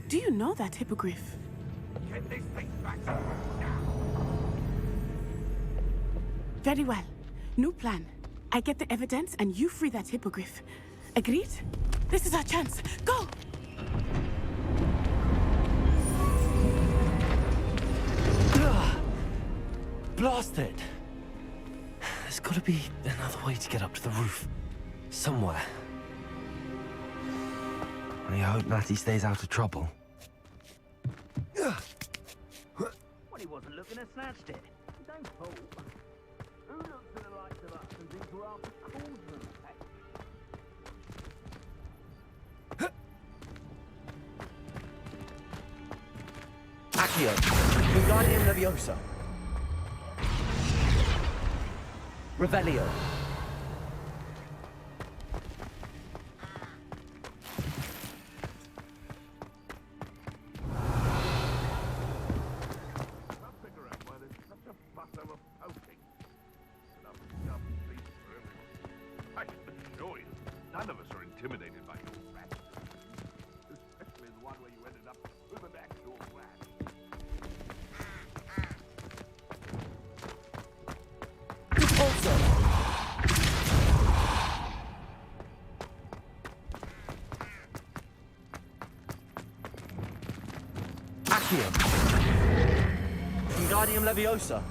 Do you know that hippogriff? Get this thing back now! Very well. New plan. I get the evidence and you free that hippogriff. Agreed? This is our chance. Go! Blast it! There's got to be another way to get up to the roof. Somewhere. I hope Natty stays out of trouble. Well, he wasn't looking at snatched it. Don't fool. Who looks at the likes of us and thinks we're after cauldron effect? Accio. Wingardium Leviosa. Revelio. None of us are intimidated by your practices, especially the one where you ended up with an actual rat. Wingardium Leviosa.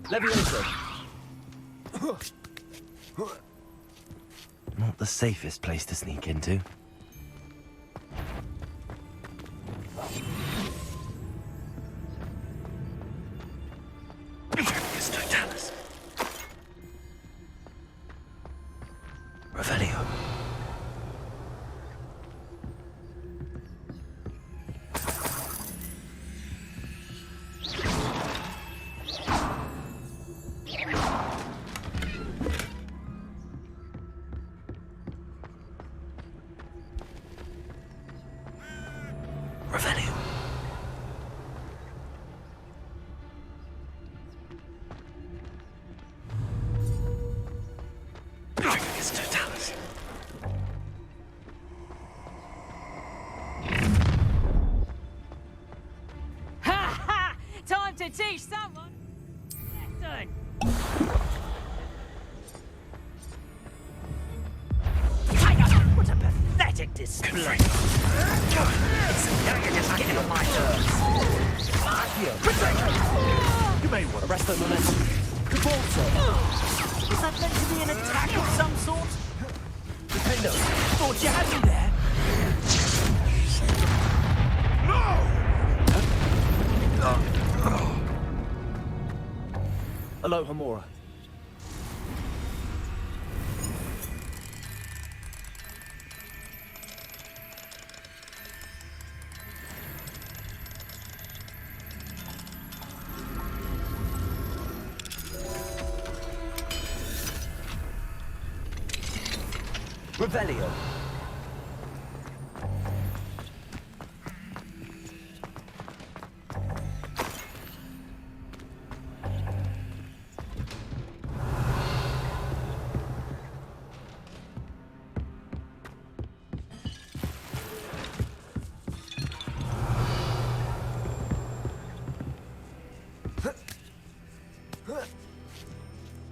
Leviosa. Not the safest place to sneak into. Totalis. Revelio. Revelio. Totalis. Ha ha! Time to teach someone a lesson. What a pathetic display. Now you're just getting on my nerves. You may want to rest the momentum. Cabalto. Is that meant to be an attack of some sort? Defender. Thought you had me there. Aloha Mora. Revelio.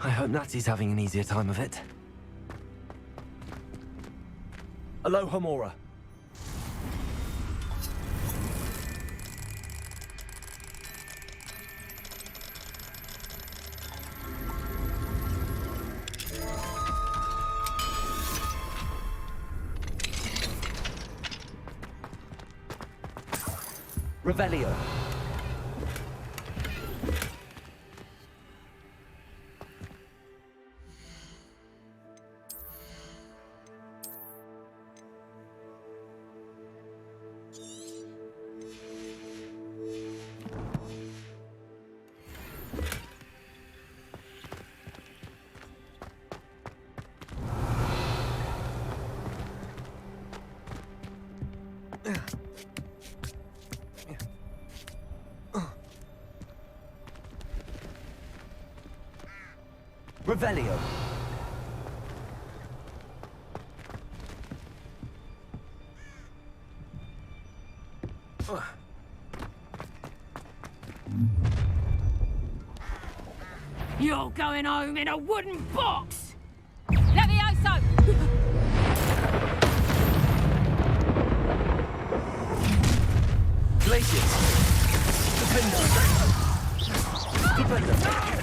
I hope Natty's having an easier time of it. Aloha Mora. Revelio. Revelio. You're going home in a wooden box! Levioso! Glacius. Defender.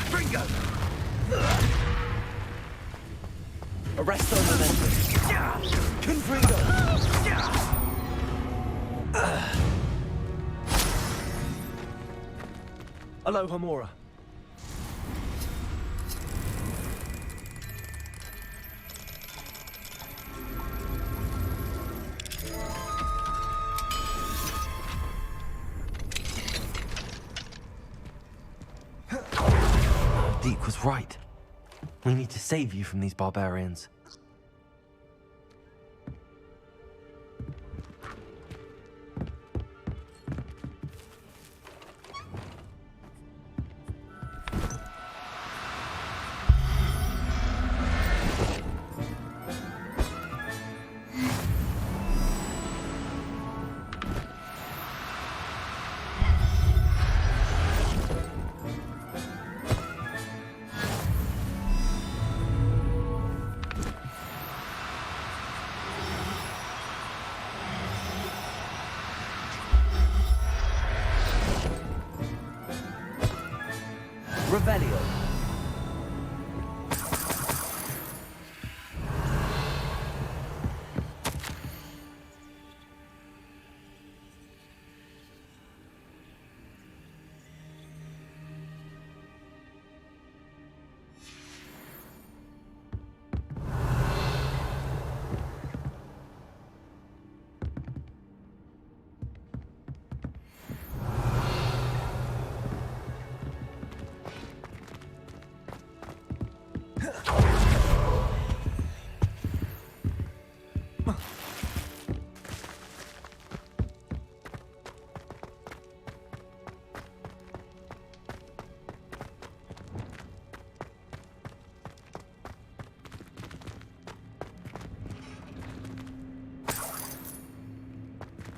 Bringo. Arresto momentum. Confringo. Aloha Mora. Deke was right. We need to save you from these barbarians. Revelio.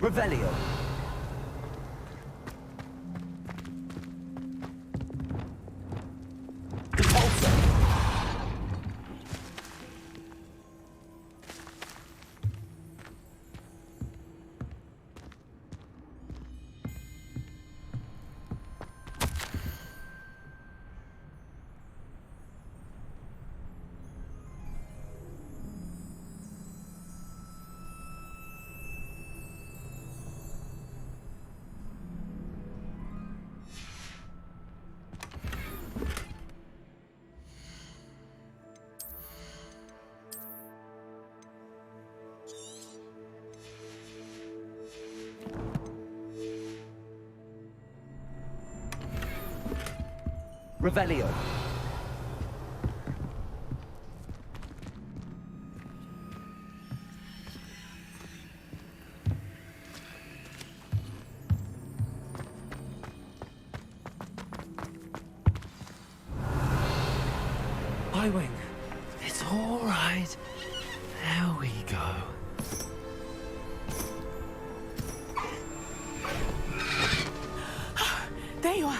Revelio. Repulsor. Revelio. Highwing. It's all right. There we go. There you are.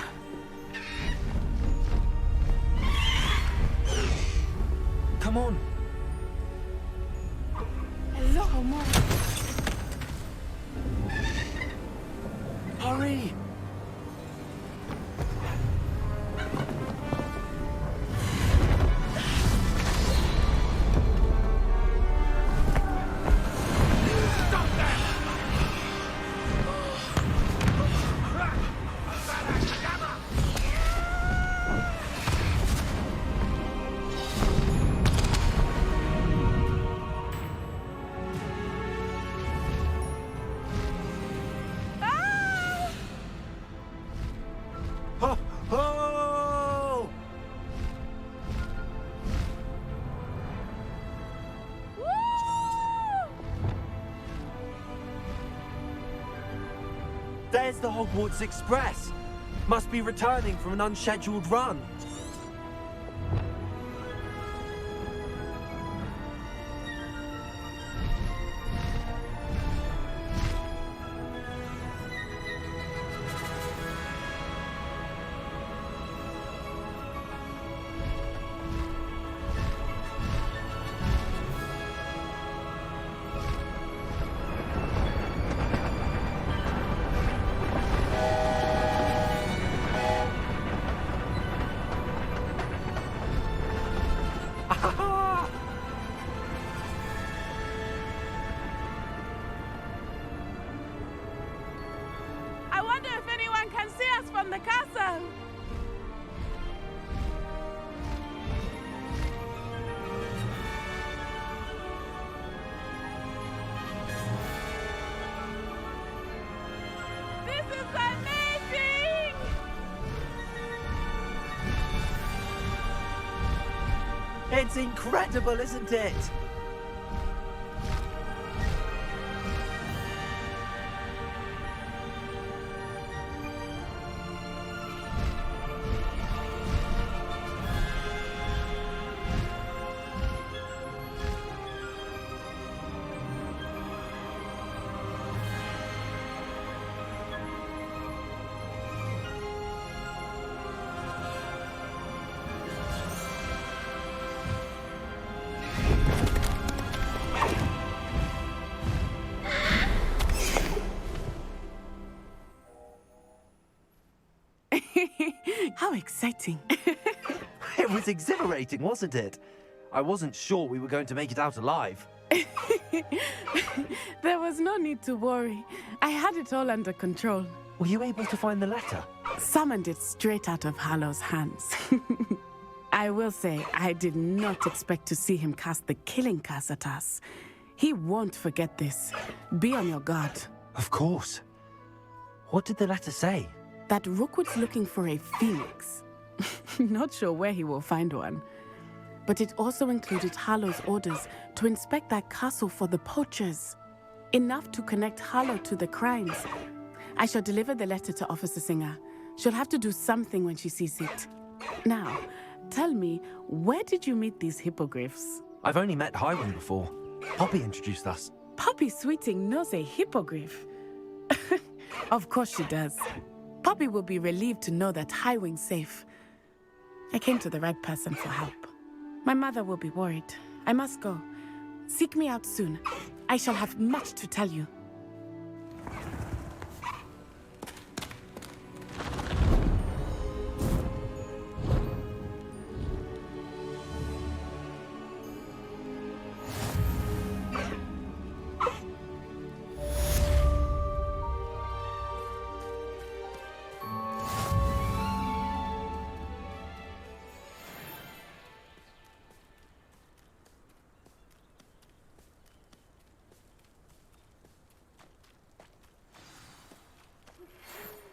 Come on. Hello, Homura. Hurry. Oh! There's the Hogwarts Express. Must be returning from an unscheduled run. I wonder if anyone can see us from the castle. This is amazing! It's incredible, isn't it? How exciting. It was exhilarating, wasn't it? I wasn't sure we were going to make it out alive. There was no need to worry. I had it all under control. Were you able to find the letter? Summoned it straight out of Hallow's hands. I will say, I did not expect to see him cast the killing curse at us. He won't forget this. Be on your guard. Of course. What did the letter say? That Rookwood's looking for a phoenix. Not sure where he will find one. But it also included Hallow's orders to inspect that castle for the poachers. Enough to connect Hallow to the crimes. I shall deliver the letter to Officer Singer. She'll have to do something when she sees it. Now, tell me, where did you meet these hippogriffs? I've only met Highwing before. Poppy introduced us. Poppy Sweeting knows a hippogriff. Of course she does. Poppy will be relieved to know that Highwing's safe. I came to the right person for help. My mother will be worried. I must go. Seek me out soon. I shall have much to tell you.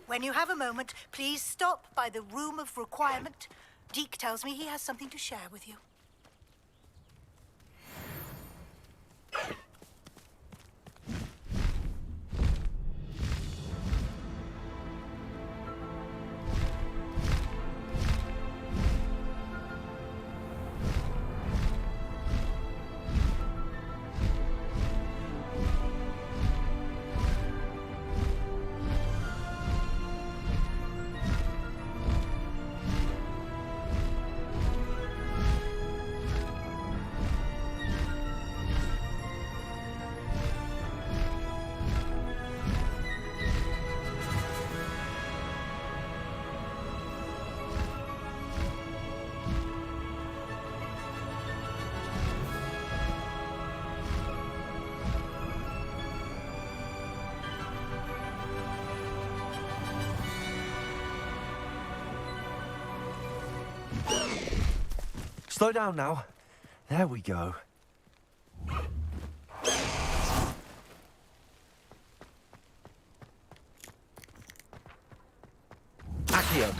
When you have a moment, please stop by the Room of Requirement. Deke tells me he has something to share with you. Slow down now. There we go. Accio.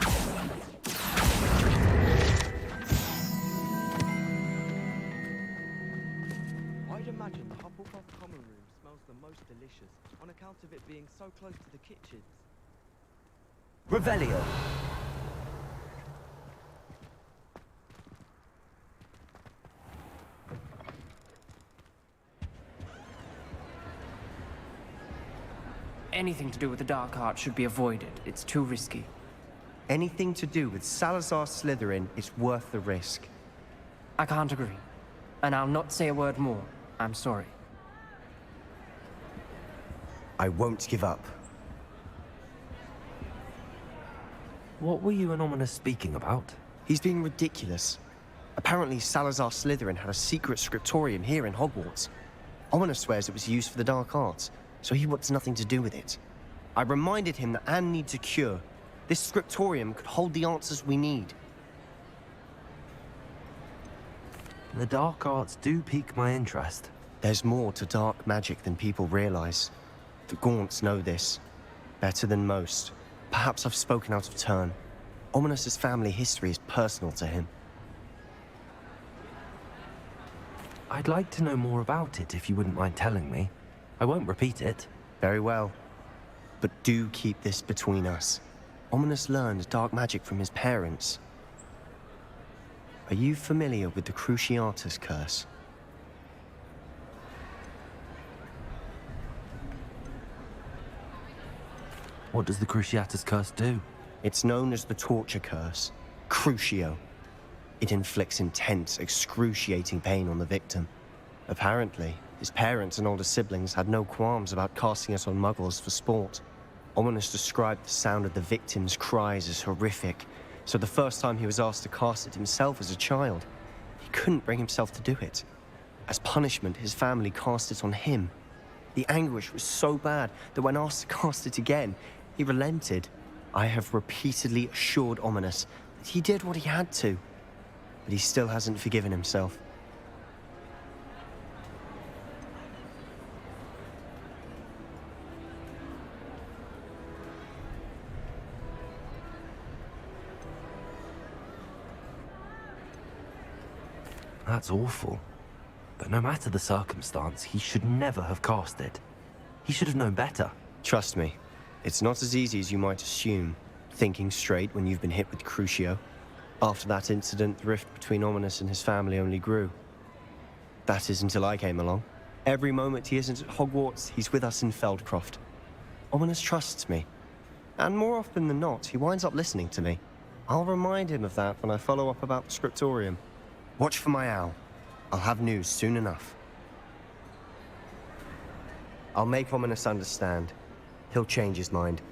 I'd imagine the Hufflepuff common room smells the most delicious on account of it being so close to the kitchens. Revelio. Anything to do with the dark arts should be avoided. It's too risky. Anything to do with Salazar Slytherin is worth the risk. I can't agree. And I'll not say a word more. I'm sorry. I won't give up. What were you and Ominous speaking about? He's being ridiculous. Apparently Salazar Slytherin had a secret scriptorium here in Hogwarts. Ominous swears it was used for the dark arts, so he wants nothing to do with it. I reminded him that Anne needs a cure. This scriptorium could hold the answers we need. The dark arts do pique my interest. There's more to dark magic than people realize. The Gaunts know this. Better than most. Perhaps I've spoken out of turn. Ominous's family history is personal to him. I'd like to know more about it if you wouldn't mind telling me. I won't repeat it. Very well. But do keep this between us. Ominous learned dark magic from his parents. Are you familiar with the Cruciatus curse? What does the Cruciatus curse do? It's known as the torture curse. Crucio. It inflicts intense, excruciating pain on the victim. Apparently, his parents and older siblings had no qualms about casting it on muggles for sport. Ominous described the sound of the victim's cries as horrific, so the first time he was asked to cast it himself as a child, he couldn't bring himself to do it. As punishment, his family cast it on him. The anguish was so bad that when asked to cast it again, he relented. I have repeatedly assured Ominous that he did what he had to, but he still hasn't forgiven himself. That's awful. But no matter the circumstance, he should never have cast it. He should have known better. Trust me, it's not as easy as you might assume, thinking straight when you've been hit with Crucio. After that incident, the rift between Ominous and his family only grew. That is until I came along. Every moment he isn't at Hogwarts, he's with us in Feldcroft. Ominous trusts me. And more often than not, he winds up listening to me. I'll remind him of that when I follow up about the scriptorium. Watch for my owl. I'll have news soon enough. I'll make Ominous understand. He'll change his mind.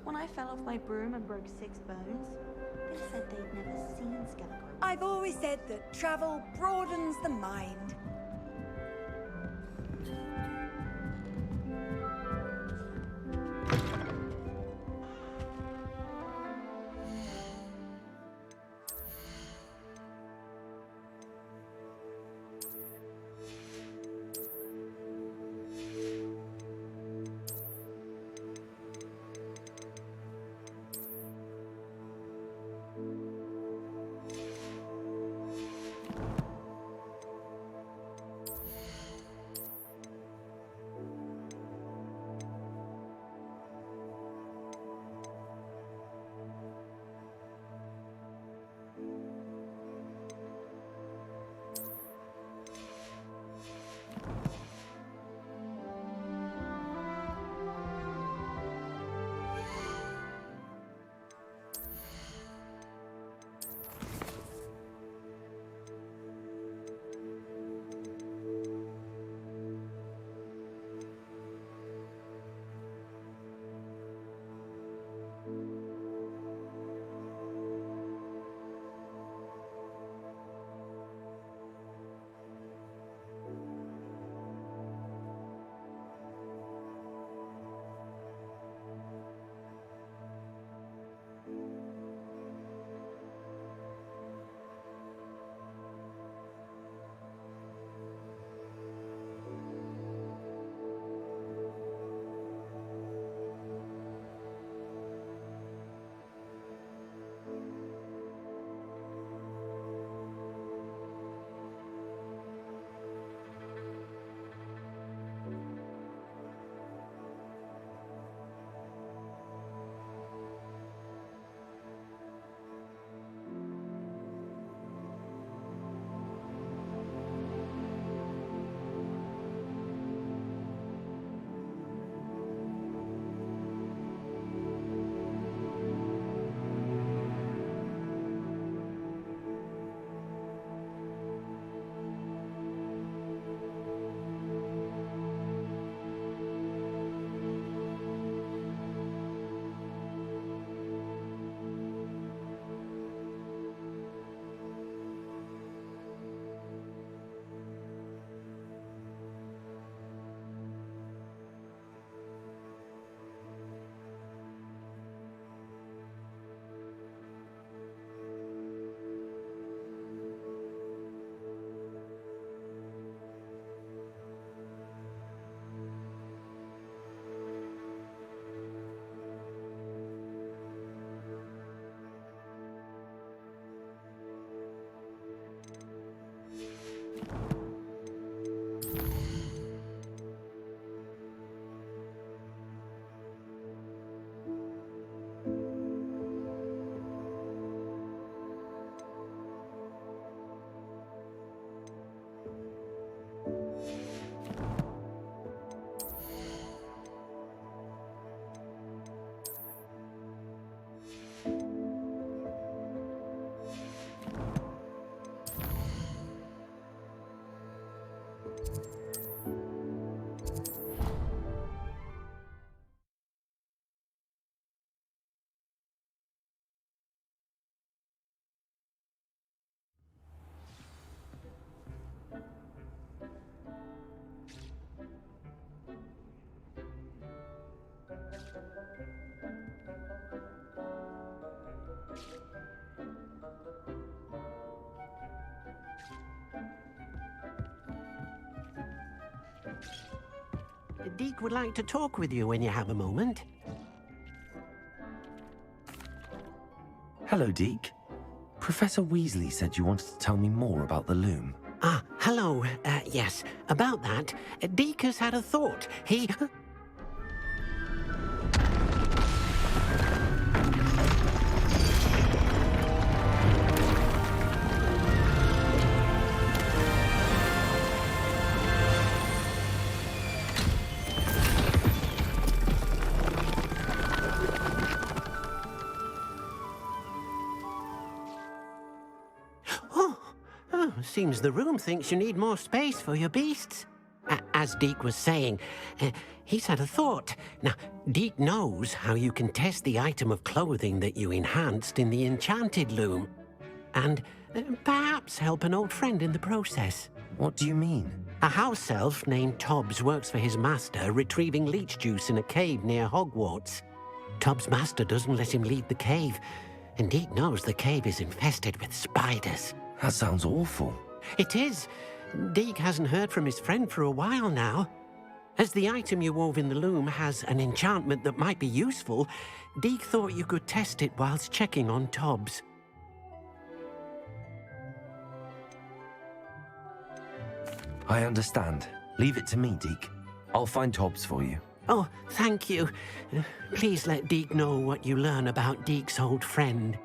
When I fell off my broom and broke 6 bones, they said they'd never seen Scarecrow. I've always said that travel broadens the mind. Deke would like to talk with you when you have a moment. Hello, Deke. Professor Weasley said you wanted to tell me more about the loom. Ah, hello. Yes, about that. Deke has had a thought. He... Oh, seems the room thinks you need more space for your beasts. As Deke was saying, he's had a thought. Now, Deke knows how you can test the item of clothing that you enhanced in the enchanted loom. And perhaps help an old friend in the process. What do you mean? A house elf named Tobbs works for his master, retrieving leech juice in a cave near Hogwarts. Tobbs' master doesn't let him leave the cave, and Deke knows the cave is infested with spiders. That sounds awful. It is. Deke hasn't heard from his friend for a while now. As the item you wove in the loom has an enchantment that might be useful, Deke thought you could test it whilst checking on Tobbs. I understand. Leave it to me, Deke. I'll find Tobbs for you. Oh, thank you. Please let Deke know what you learn about Deke's old friend.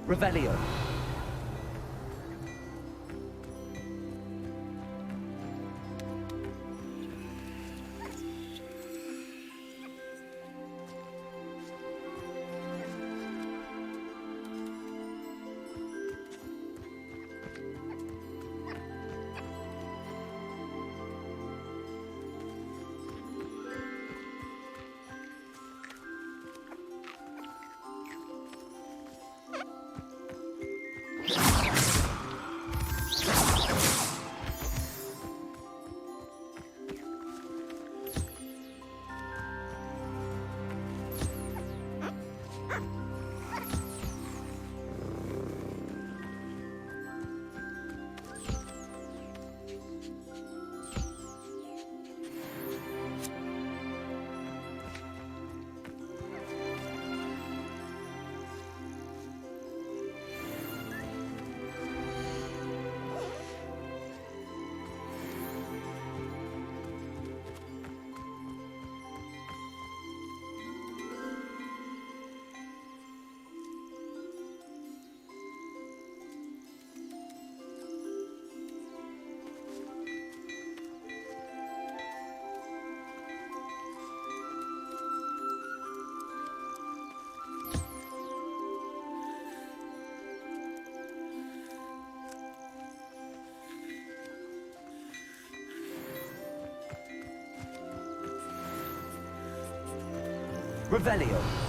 Revelio. Revelio.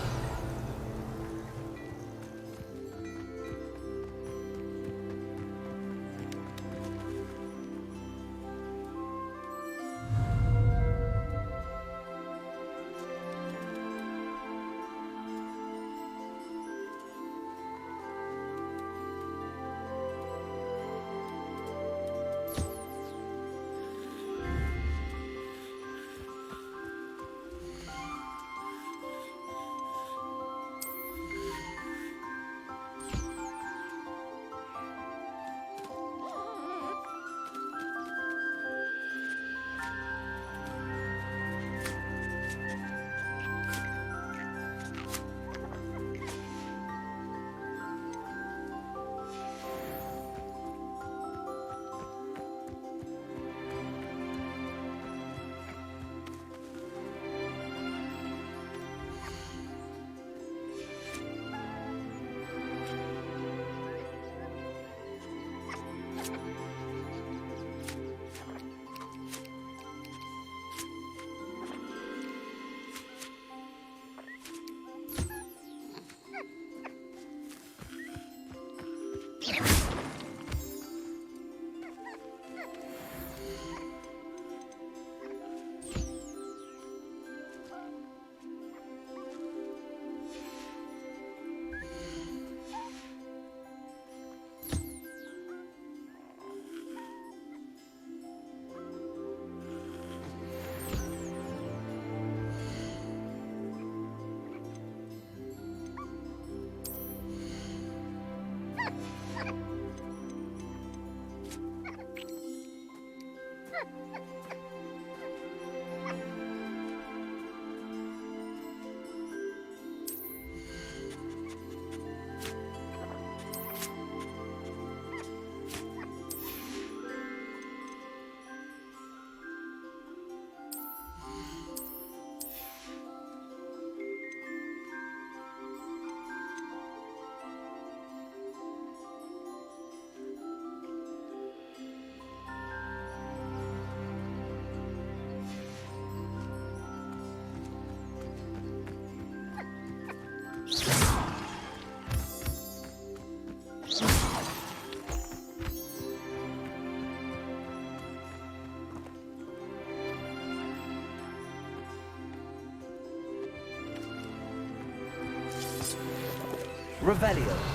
Revelio.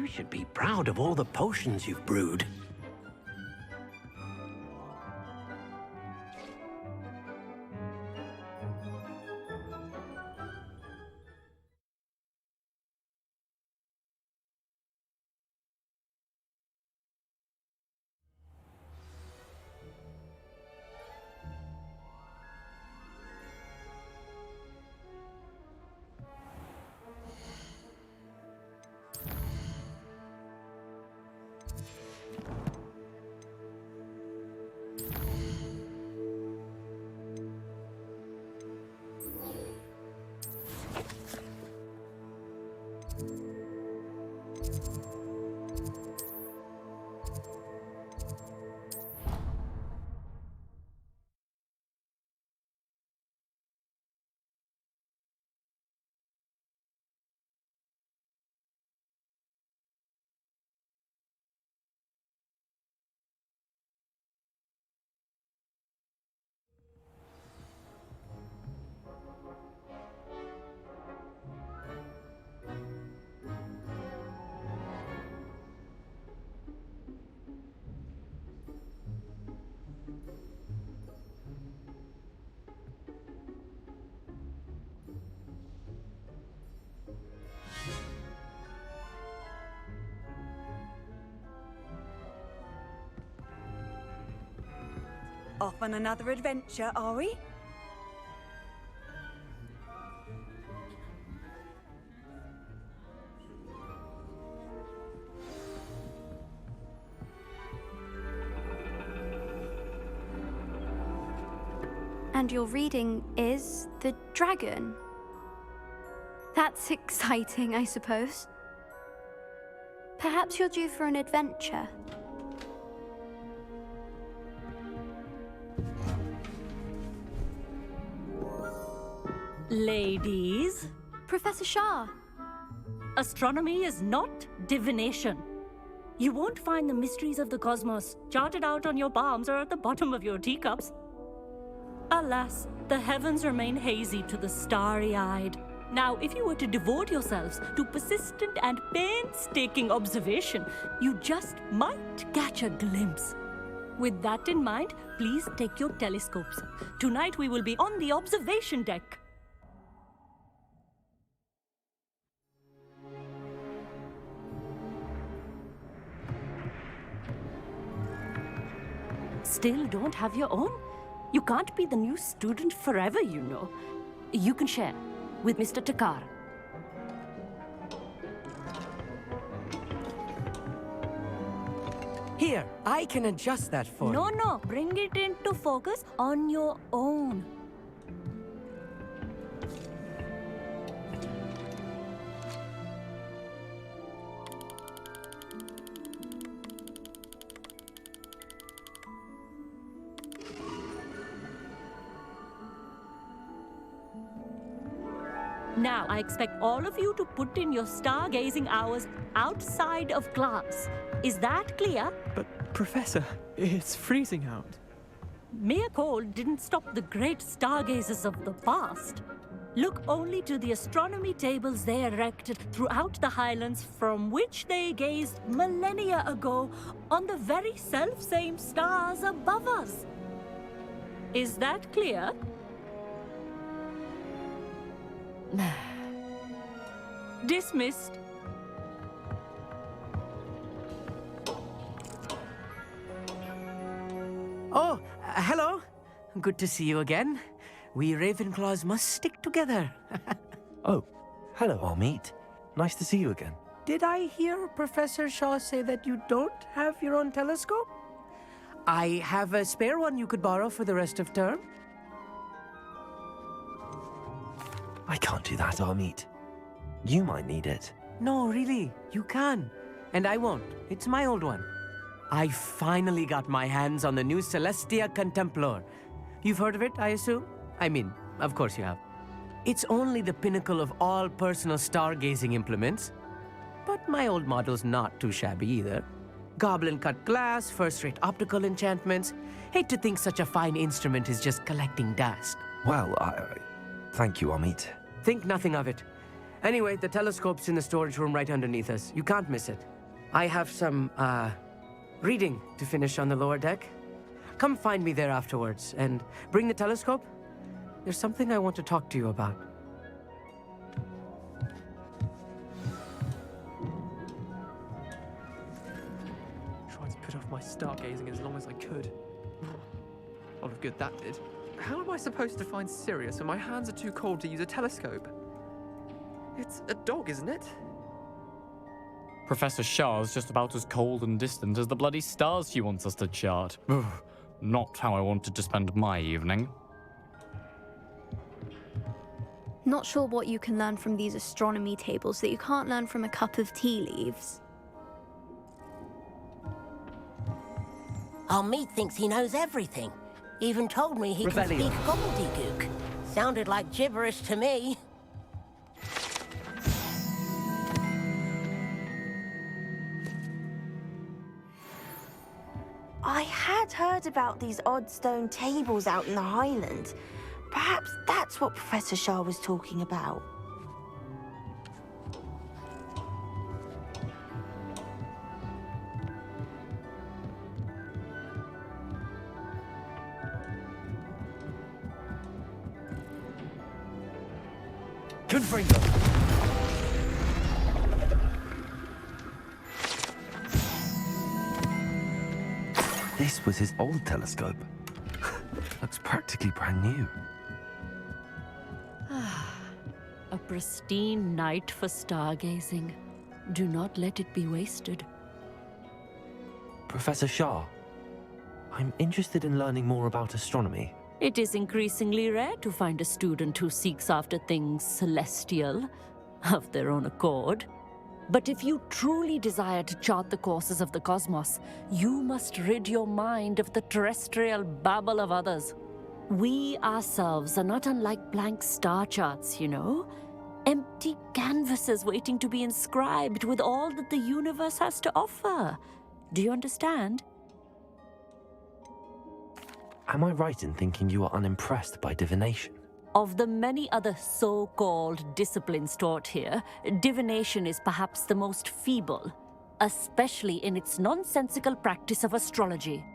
You should be proud of all the potions you've brewed. Off on another adventure, are we? And your reading is The Dragon. That's exciting, I suppose. Perhaps you're due for an adventure. Ladies. Professor Shah. Astronomy is not divination. You won't find the mysteries of the cosmos charted out on your palms or at the bottom of your teacups. Alas, the heavens remain hazy to the starry-eyed. Now, if you were to devote yourselves to persistent and painstaking observation, you just might catch a glimpse. With that in mind, please take your telescopes. Tonight we will be on the observation deck. Still don't have your own? You can't be the new student forever, you know. You can share with Mr. Takar. Here, I can adjust that for you. No, bring it into focus on your own. Now, I expect all of you to put in your stargazing hours outside of class. Is that clear? But, Professor, it's freezing out. Mere cold didn't stop the great stargazers of the past. Look only to the astronomy tables they erected throughout the highlands from which they gazed millennia ago on the very self-same stars above us. Is that clear? Dismissed. Oh, hello. Good to see you again. We Ravenclaws must stick together. Oh, hello, Amit. Nice to see you again. Did I hear Professor Shaw say that you don't have your own telescope? I have a spare one you could borrow for the rest of term. I can't do that, Amit. You might need it. No, really, you can. And I won't. It's my old one. I finally got my hands on the new Celestia Contemplar. You've heard of it, I assume? I mean, of course you have. It's only the pinnacle of all personal stargazing implements. But my old model's not too shabby either. Goblin-cut glass, first-rate optical enchantments. Hate to think such a fine instrument is just collecting dust. Well, thank you, Amit. Think nothing of it. Anyway, the telescope's in the storage room right underneath us. You can't miss it. I have some, reading to finish on the lower deck. Come find me there afterwards, and bring the telescope. There's something I want to talk to you about. Tried to put off my stargazing as long as I could. A lot of good that did. How am I supposed to find Sirius when my hands are too cold to use a telescope? It's a dog, isn't it? Professor Shah's just about as cold and distant as the bloody stars she wants us to chart. Ugh, not how I wanted to spend my evening. Not sure what you can learn from these astronomy tables that you can't learn from a cup of tea leaves. Our meat thinks he knows everything. Even told me he can Revelio. speak gobbledygook. Sounded like gibberish to me. I had heard about these odd stone tables out in the Highlands. Perhaps that's what Professor Shah was talking about. Confringo! This was his old telescope. Looks practically brand new. A pristine night for stargazing. Do not let it be wasted. Professor Shah, I'm interested in learning more about astronomy. It is increasingly rare to find a student who seeks after things celestial, of their own accord. But if you truly desire to chart the courses of the cosmos, you must rid your mind of the terrestrial babble of others. We ourselves are not unlike blank star charts, you know? Empty canvases waiting to be inscribed with all that the universe has to offer. Do you understand? Am I right in thinking you are unimpressed by divination? Of the many other so-called disciplines taught here, divination is perhaps the most feeble, especially in its nonsensical practice of astrology.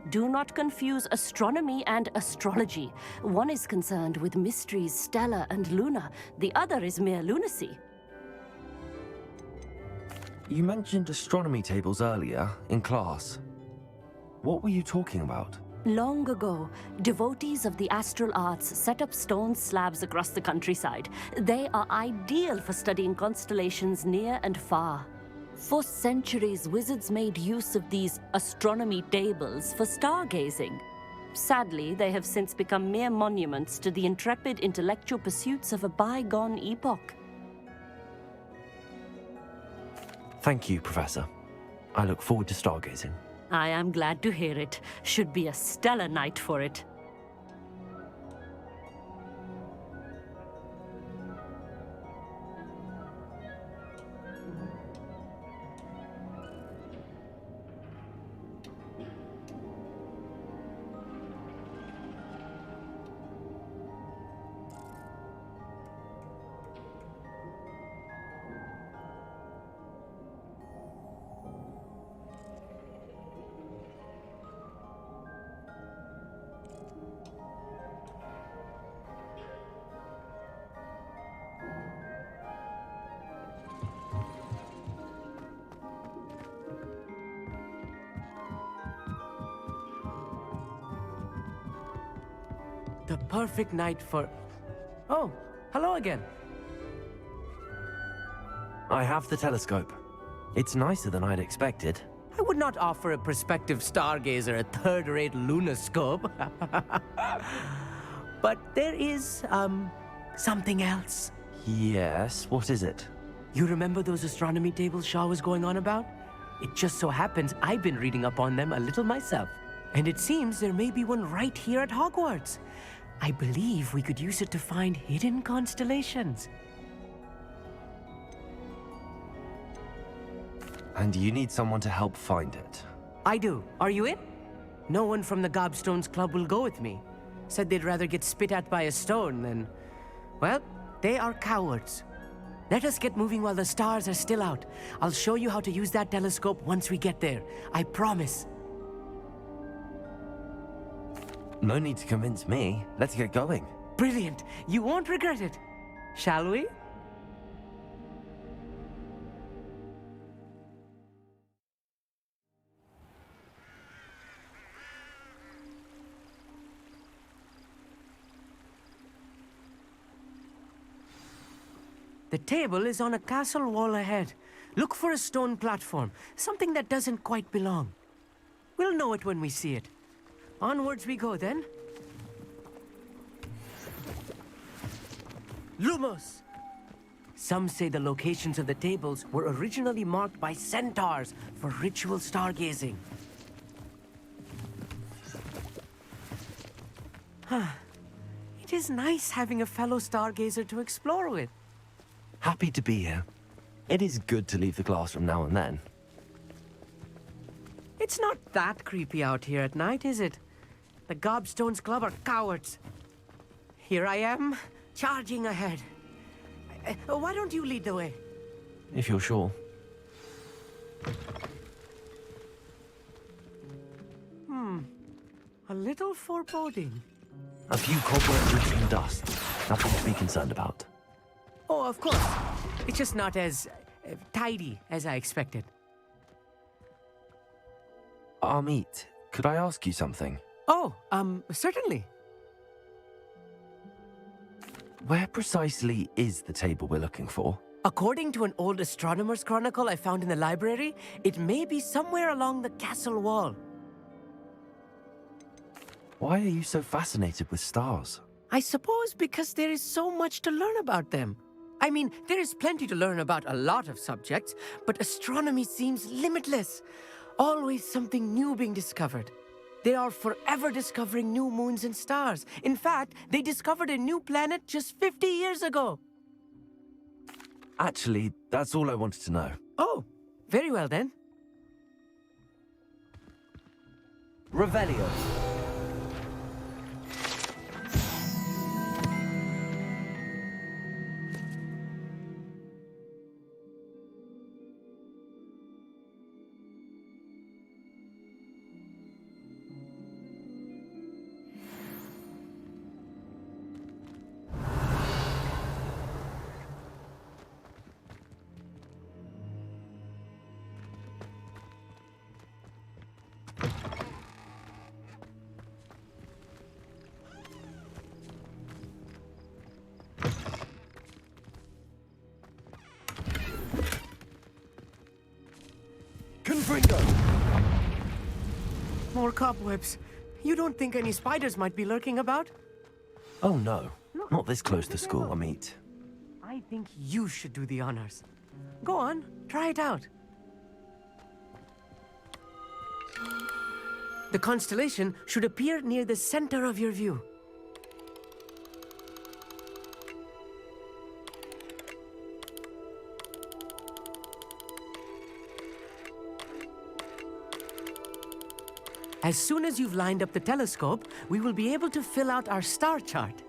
Do not confuse astronomy and astrology. One is concerned with mysteries stellar and lunar. The other is mere lunacy. You mentioned astronomy tables earlier, in class. What were you talking about? Long ago, devotees of the astral arts set up stone slabs across the countryside. They are ideal for studying constellations near and far. For centuries, wizards made use of these astronomy tables for stargazing. Sadly, they have since become mere monuments to the intrepid intellectual pursuits of a bygone epoch. Thank you, Professor. I look forward to stargazing. I am glad to hear it. Should be a stellar night for it. The perfect night for... Oh, hello again. I have the telescope. It's nicer than I'd expected. I would not offer a prospective stargazer a third-rate lunoscope. But there is, something else. Yes, what is it? You remember those astronomy tables Shaw was going on about? It just so happens I've been reading up on them a little myself. And it seems there may be one right here at Hogwarts. I believe we could use it to find hidden constellations. And you need someone to help find it. I do. Are you in? No one from the Gobstones Club will go with me. Said they'd rather get spit at by a stone than... Well, they are cowards. Let us get moving while the stars are still out. I'll show you how to use that telescope once we get there. I promise. No need to convince me. Let's get going. Brilliant. You won't regret it. Shall we? The table is on a castle wall ahead. Look for a stone platform, something that doesn't quite belong. We'll know it when we see it. Onwards we go then. Lumos! Some say the locations of the tables were originally marked by centaurs for ritual stargazing. It is nice having a fellow stargazer to explore with. Happy to be here. It is good to leave the classroom now and then. It's not that creepy out here at night, is it? The Gobstones Club are cowards. Here I am, charging ahead. Why don't you lead the way? If you're sure. A little foreboding. A few cobwebs and dust. Nothing to be concerned about. Oh, of course. It's just not as tidy as I expected. Amit, could I ask you something? Oh, certainly. Where precisely is the table we're looking for? According to an old astronomer's chronicle I found in the library, it may be somewhere along the castle wall. Why are you so fascinated with stars? I suppose because there is so much to learn about them. I mean, there is plenty to learn about a lot of subjects, but astronomy seems limitless. Always something new being discovered. They are forever discovering new moons and stars. In fact, they discovered a new planet just 50 years ago. Actually, that's all I wanted to know. Oh, very well then. Revelio. More cobwebs. You don't think any spiders might be lurking about? Oh no, not this close to school, Amit. I think you should do the honors. Go on, try it out. The constellation should appear near the center of your view. As soon as you've lined up the telescope, we will be able to fill out our star chart.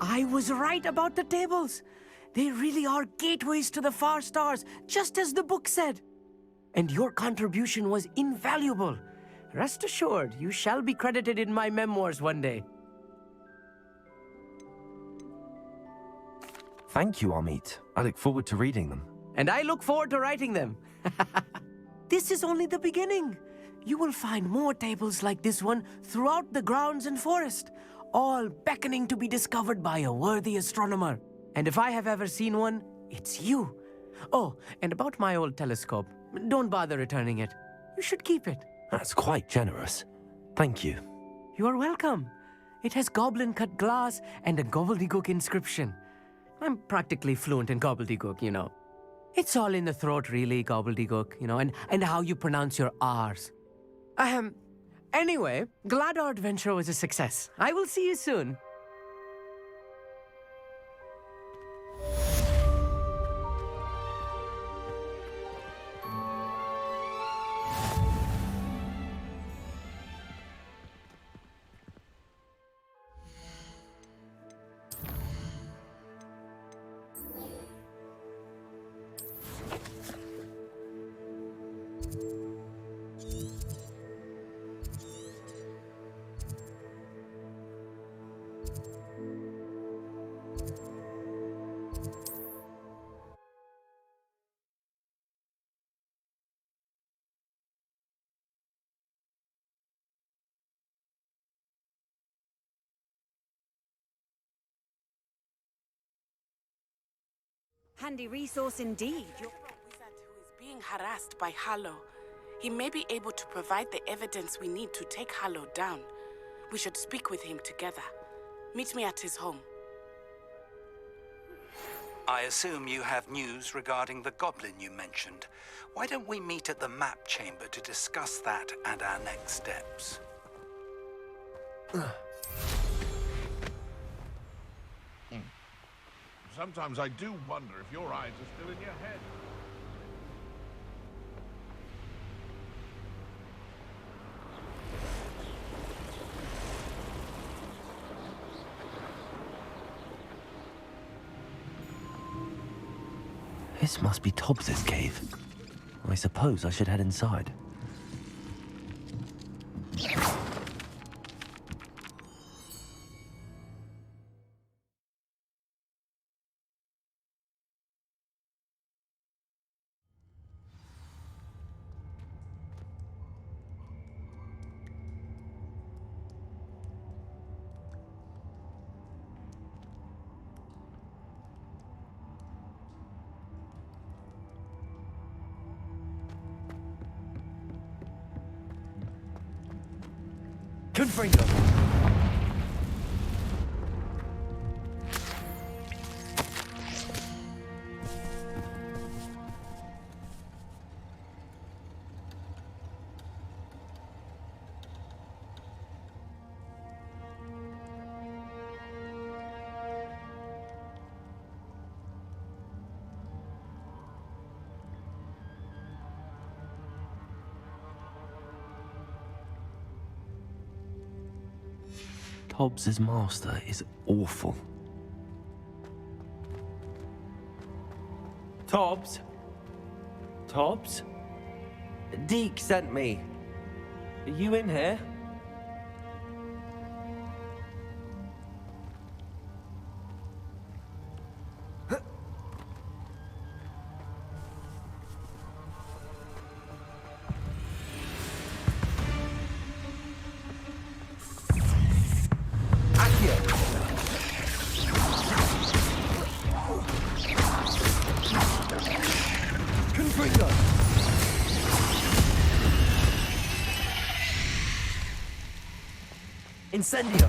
I was right about the tables. They really are gateways to the far stars, just as the book said. And your contribution was invaluable. Rest assured, you shall be credited in my memoirs one day. Thank you, Amit. I look forward to reading them. And I look forward to writing them. This is only the beginning. You will find more tables like this one throughout the grounds and forest, all beckoning to be discovered by a worthy astronomer. And if I have ever seen one, it's you. Oh, and about my old telescope, don't bother returning it. You should keep it. That's quite generous. Thank you. You are welcome. It has goblin-cut glass and a gobbledygook inscription. I'm practically fluent in gobbledygook, you know. It's all in the throat, really, gobbledygook, you know, and how you pronounce your R's. Anyway, glad our adventure was a success. I will see you soon. Handy resource indeed. Being harassed by Harlow. He may be able to provide the evidence we need to take Harlow down. We should speak with him together. Meet me at his home. I assume you have news regarding the goblin you mentioned. Why don't we meet at the map chamber to discuss that and our next steps? Sometimes I do wonder if your eyes are still in your head. This must be Tobbs's cave. I suppose I should head inside. Confringo! Hobbs's master is awful. Tobbs? Tobbs? Deke sent me. Are you in here? Incendio!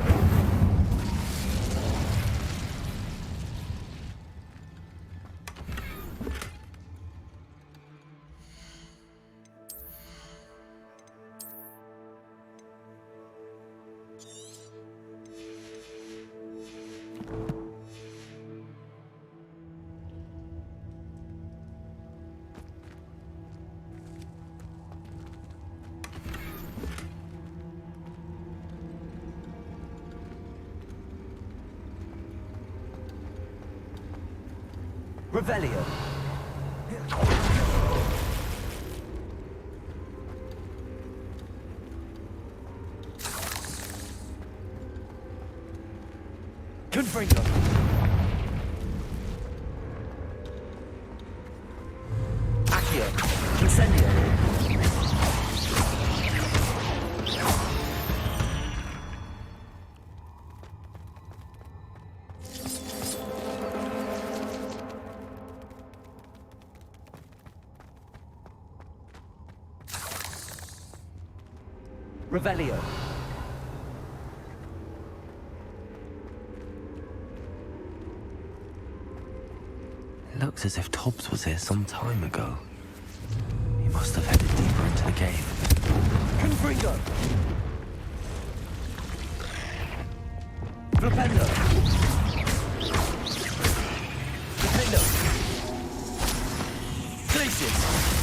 Revelio. Confringo. Accio. Incendio. Revelio. It looks as if Tobbs was here some time ago. He must have headed deeper into the cave. Confringo. Flipendo. Flipendo. Glacius.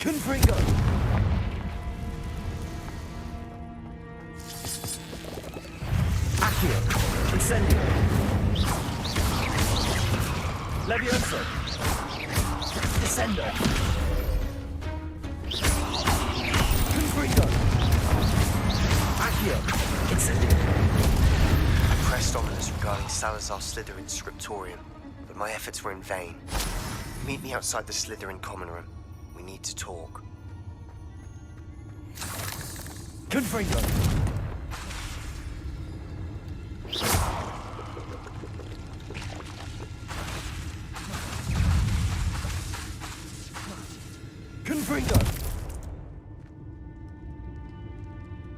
Confringo! Accio. Incendio. Levioso. Descendo. Confringo. Accio. Incendio. I pressed ominous regarding Salazar Slytherin's scriptorium, but my efforts were in vain. Meet me outside the Slytherin common room. We need to talk. Confringo. Confringo.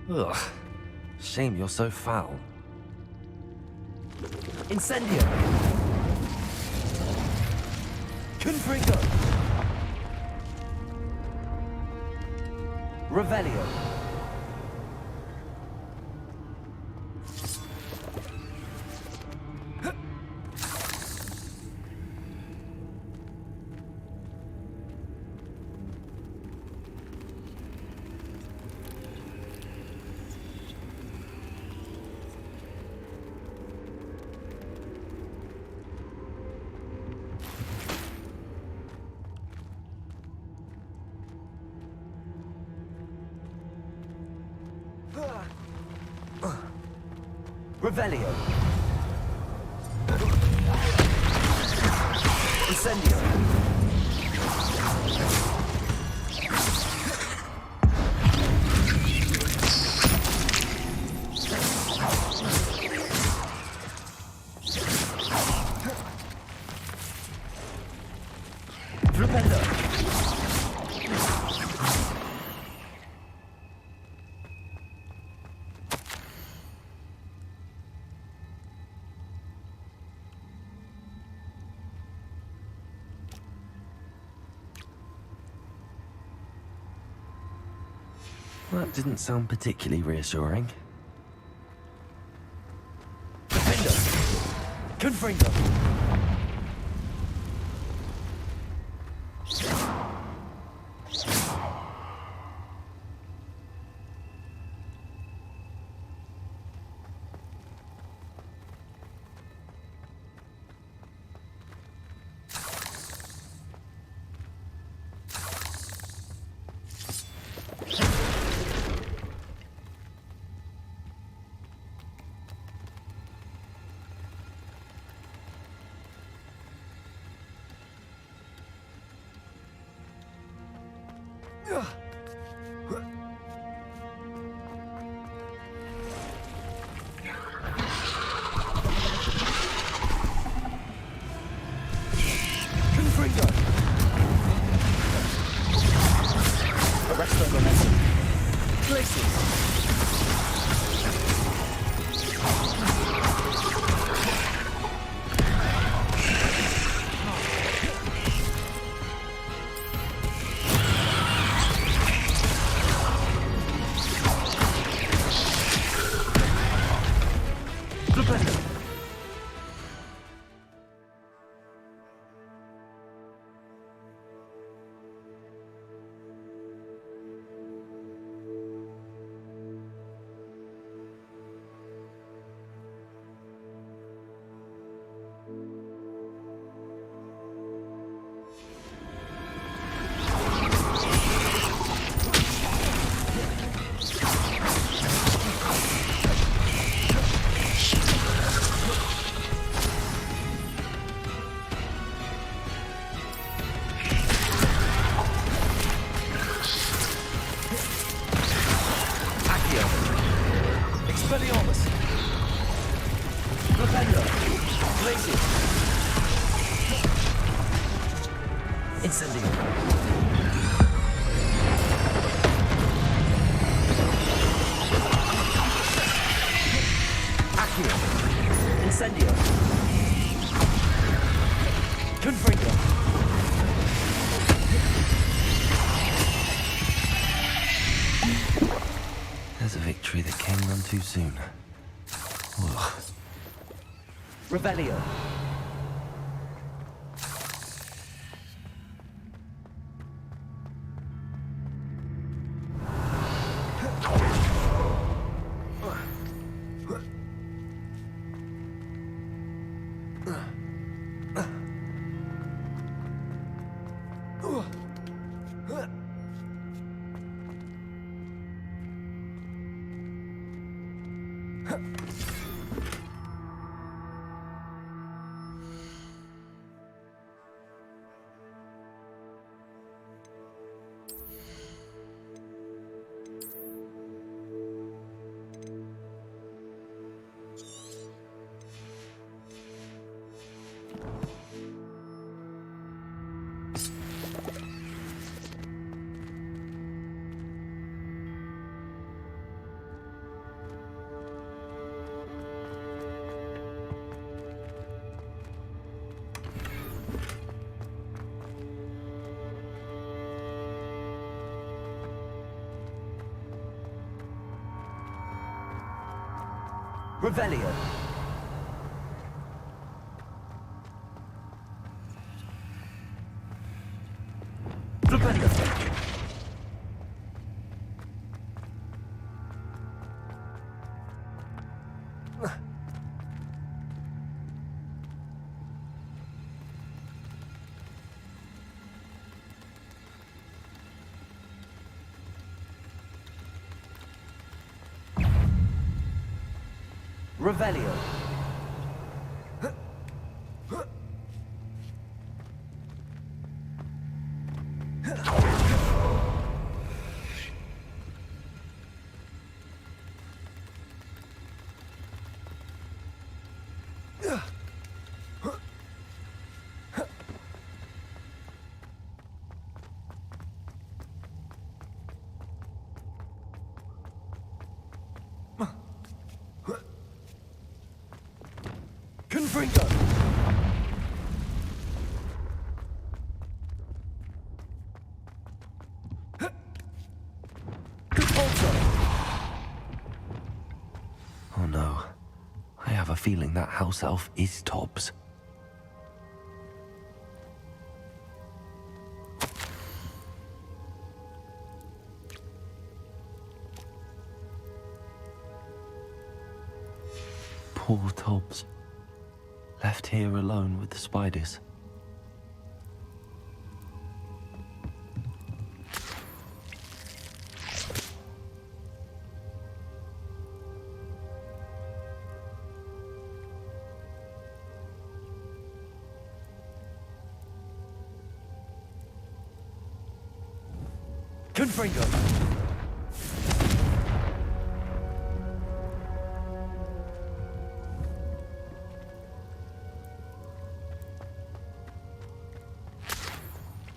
Ugh. Shame you're so foul. Incendio. Confringo. Revelio. Revelio. Incendio. Flipendo. That didn't sound particularly reassuring. Defendo. Confringo. Arresto momentum. Places. Expelliarmus! Propendo! Glacius! Incendio! Accio! Incendio! Confringo! There's a victory that came none too soon. Ugh. Revelio! Revelio. Flipendo. Revelio. Confringo. Oh no. I have a feeling that house elf is Tobbs. Poor Tobbs. Left here alone with the spiders. Confringo.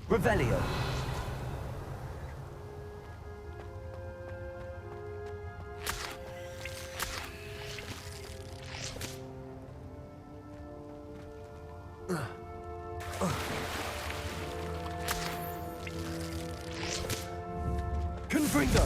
Revelio. Confringo.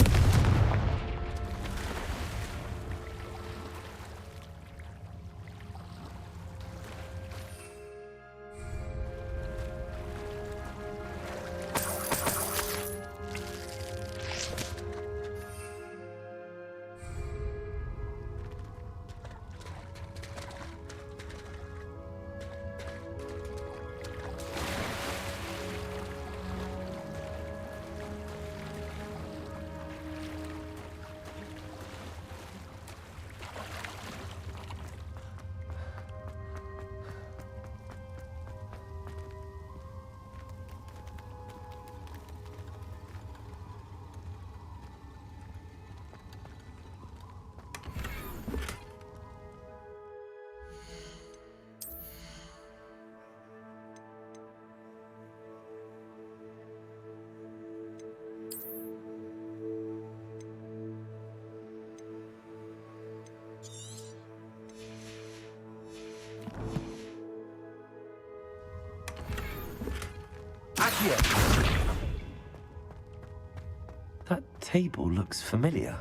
That table looks familiar.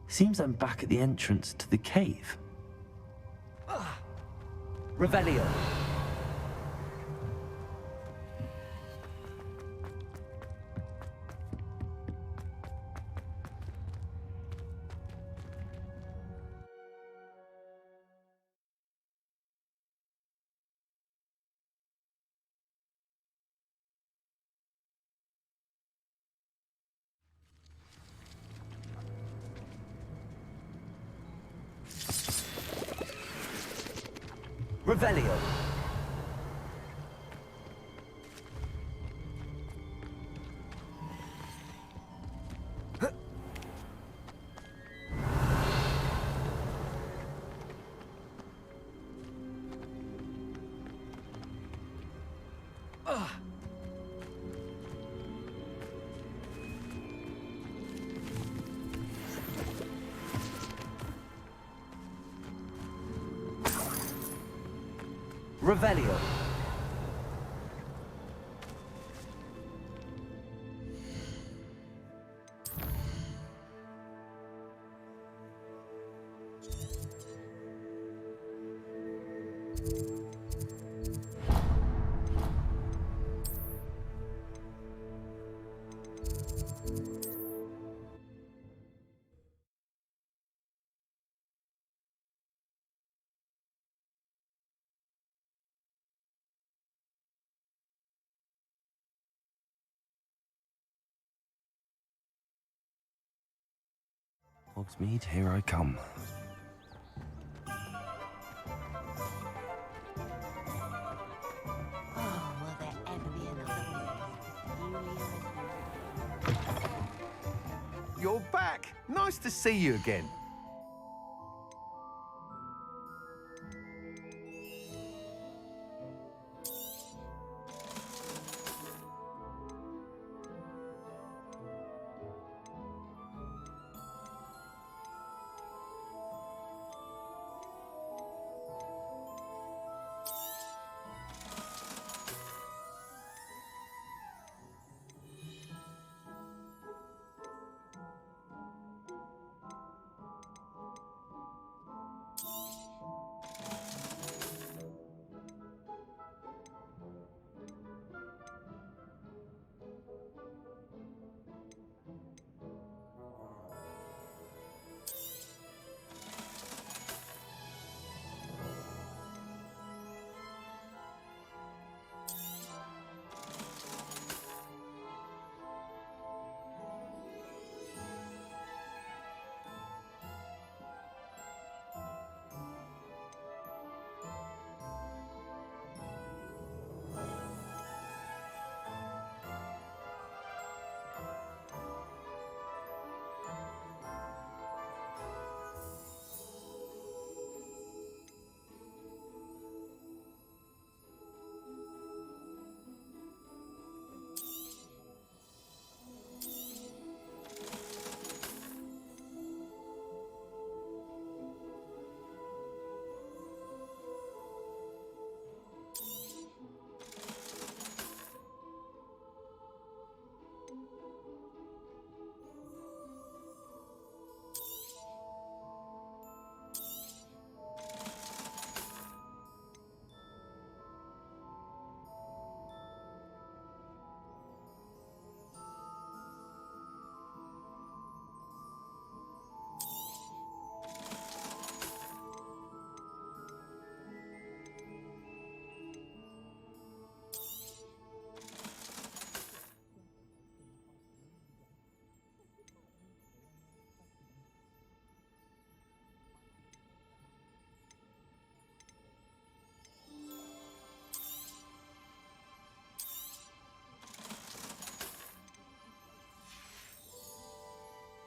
Seems I'm back at the entrance to the cave. Revelio. Revelio. Revelio. Hogsmeade, here I come. Oh, will there ever be another You're back! Nice to see you again.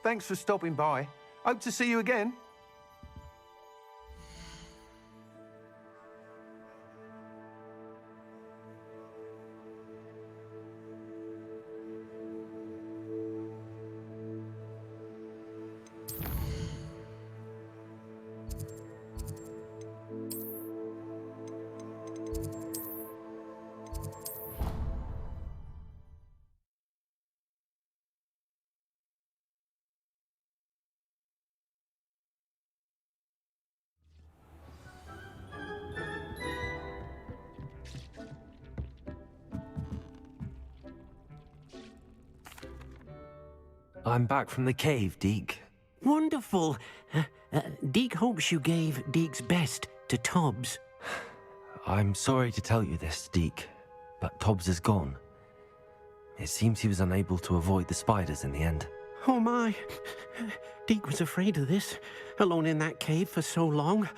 Thanks for stopping by. Hope to see you again. I'm back from the cave, Deke. Wonderful. Deke hopes you gave Deke's best to Tobbs. I'm sorry to tell you this, Deke, but Tobbs is gone. It seems he was unable to avoid the spiders in the end. Oh my. Deke was afraid of this, alone in that cave for so long.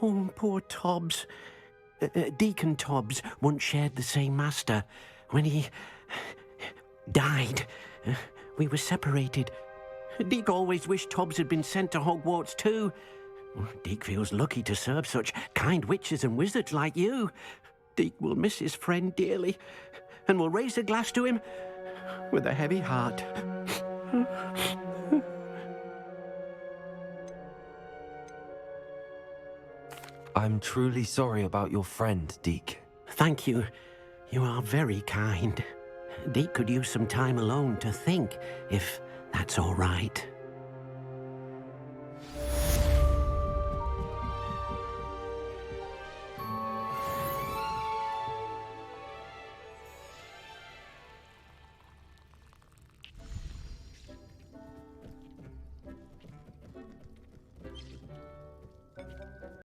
Oh, poor Tobbs. Deacon Tobbs once shared the same master. When he died, we were separated. Deke always wished Tobbs had been sent to Hogwarts too. Deke feels lucky to serve such kind witches and wizards like you. Deke will miss his friend dearly, and will raise a glass to him with a heavy heart. I'm truly sorry about your friend, Deke. Thank you. You are very kind. Deke could use some time alone to think, if that's all right.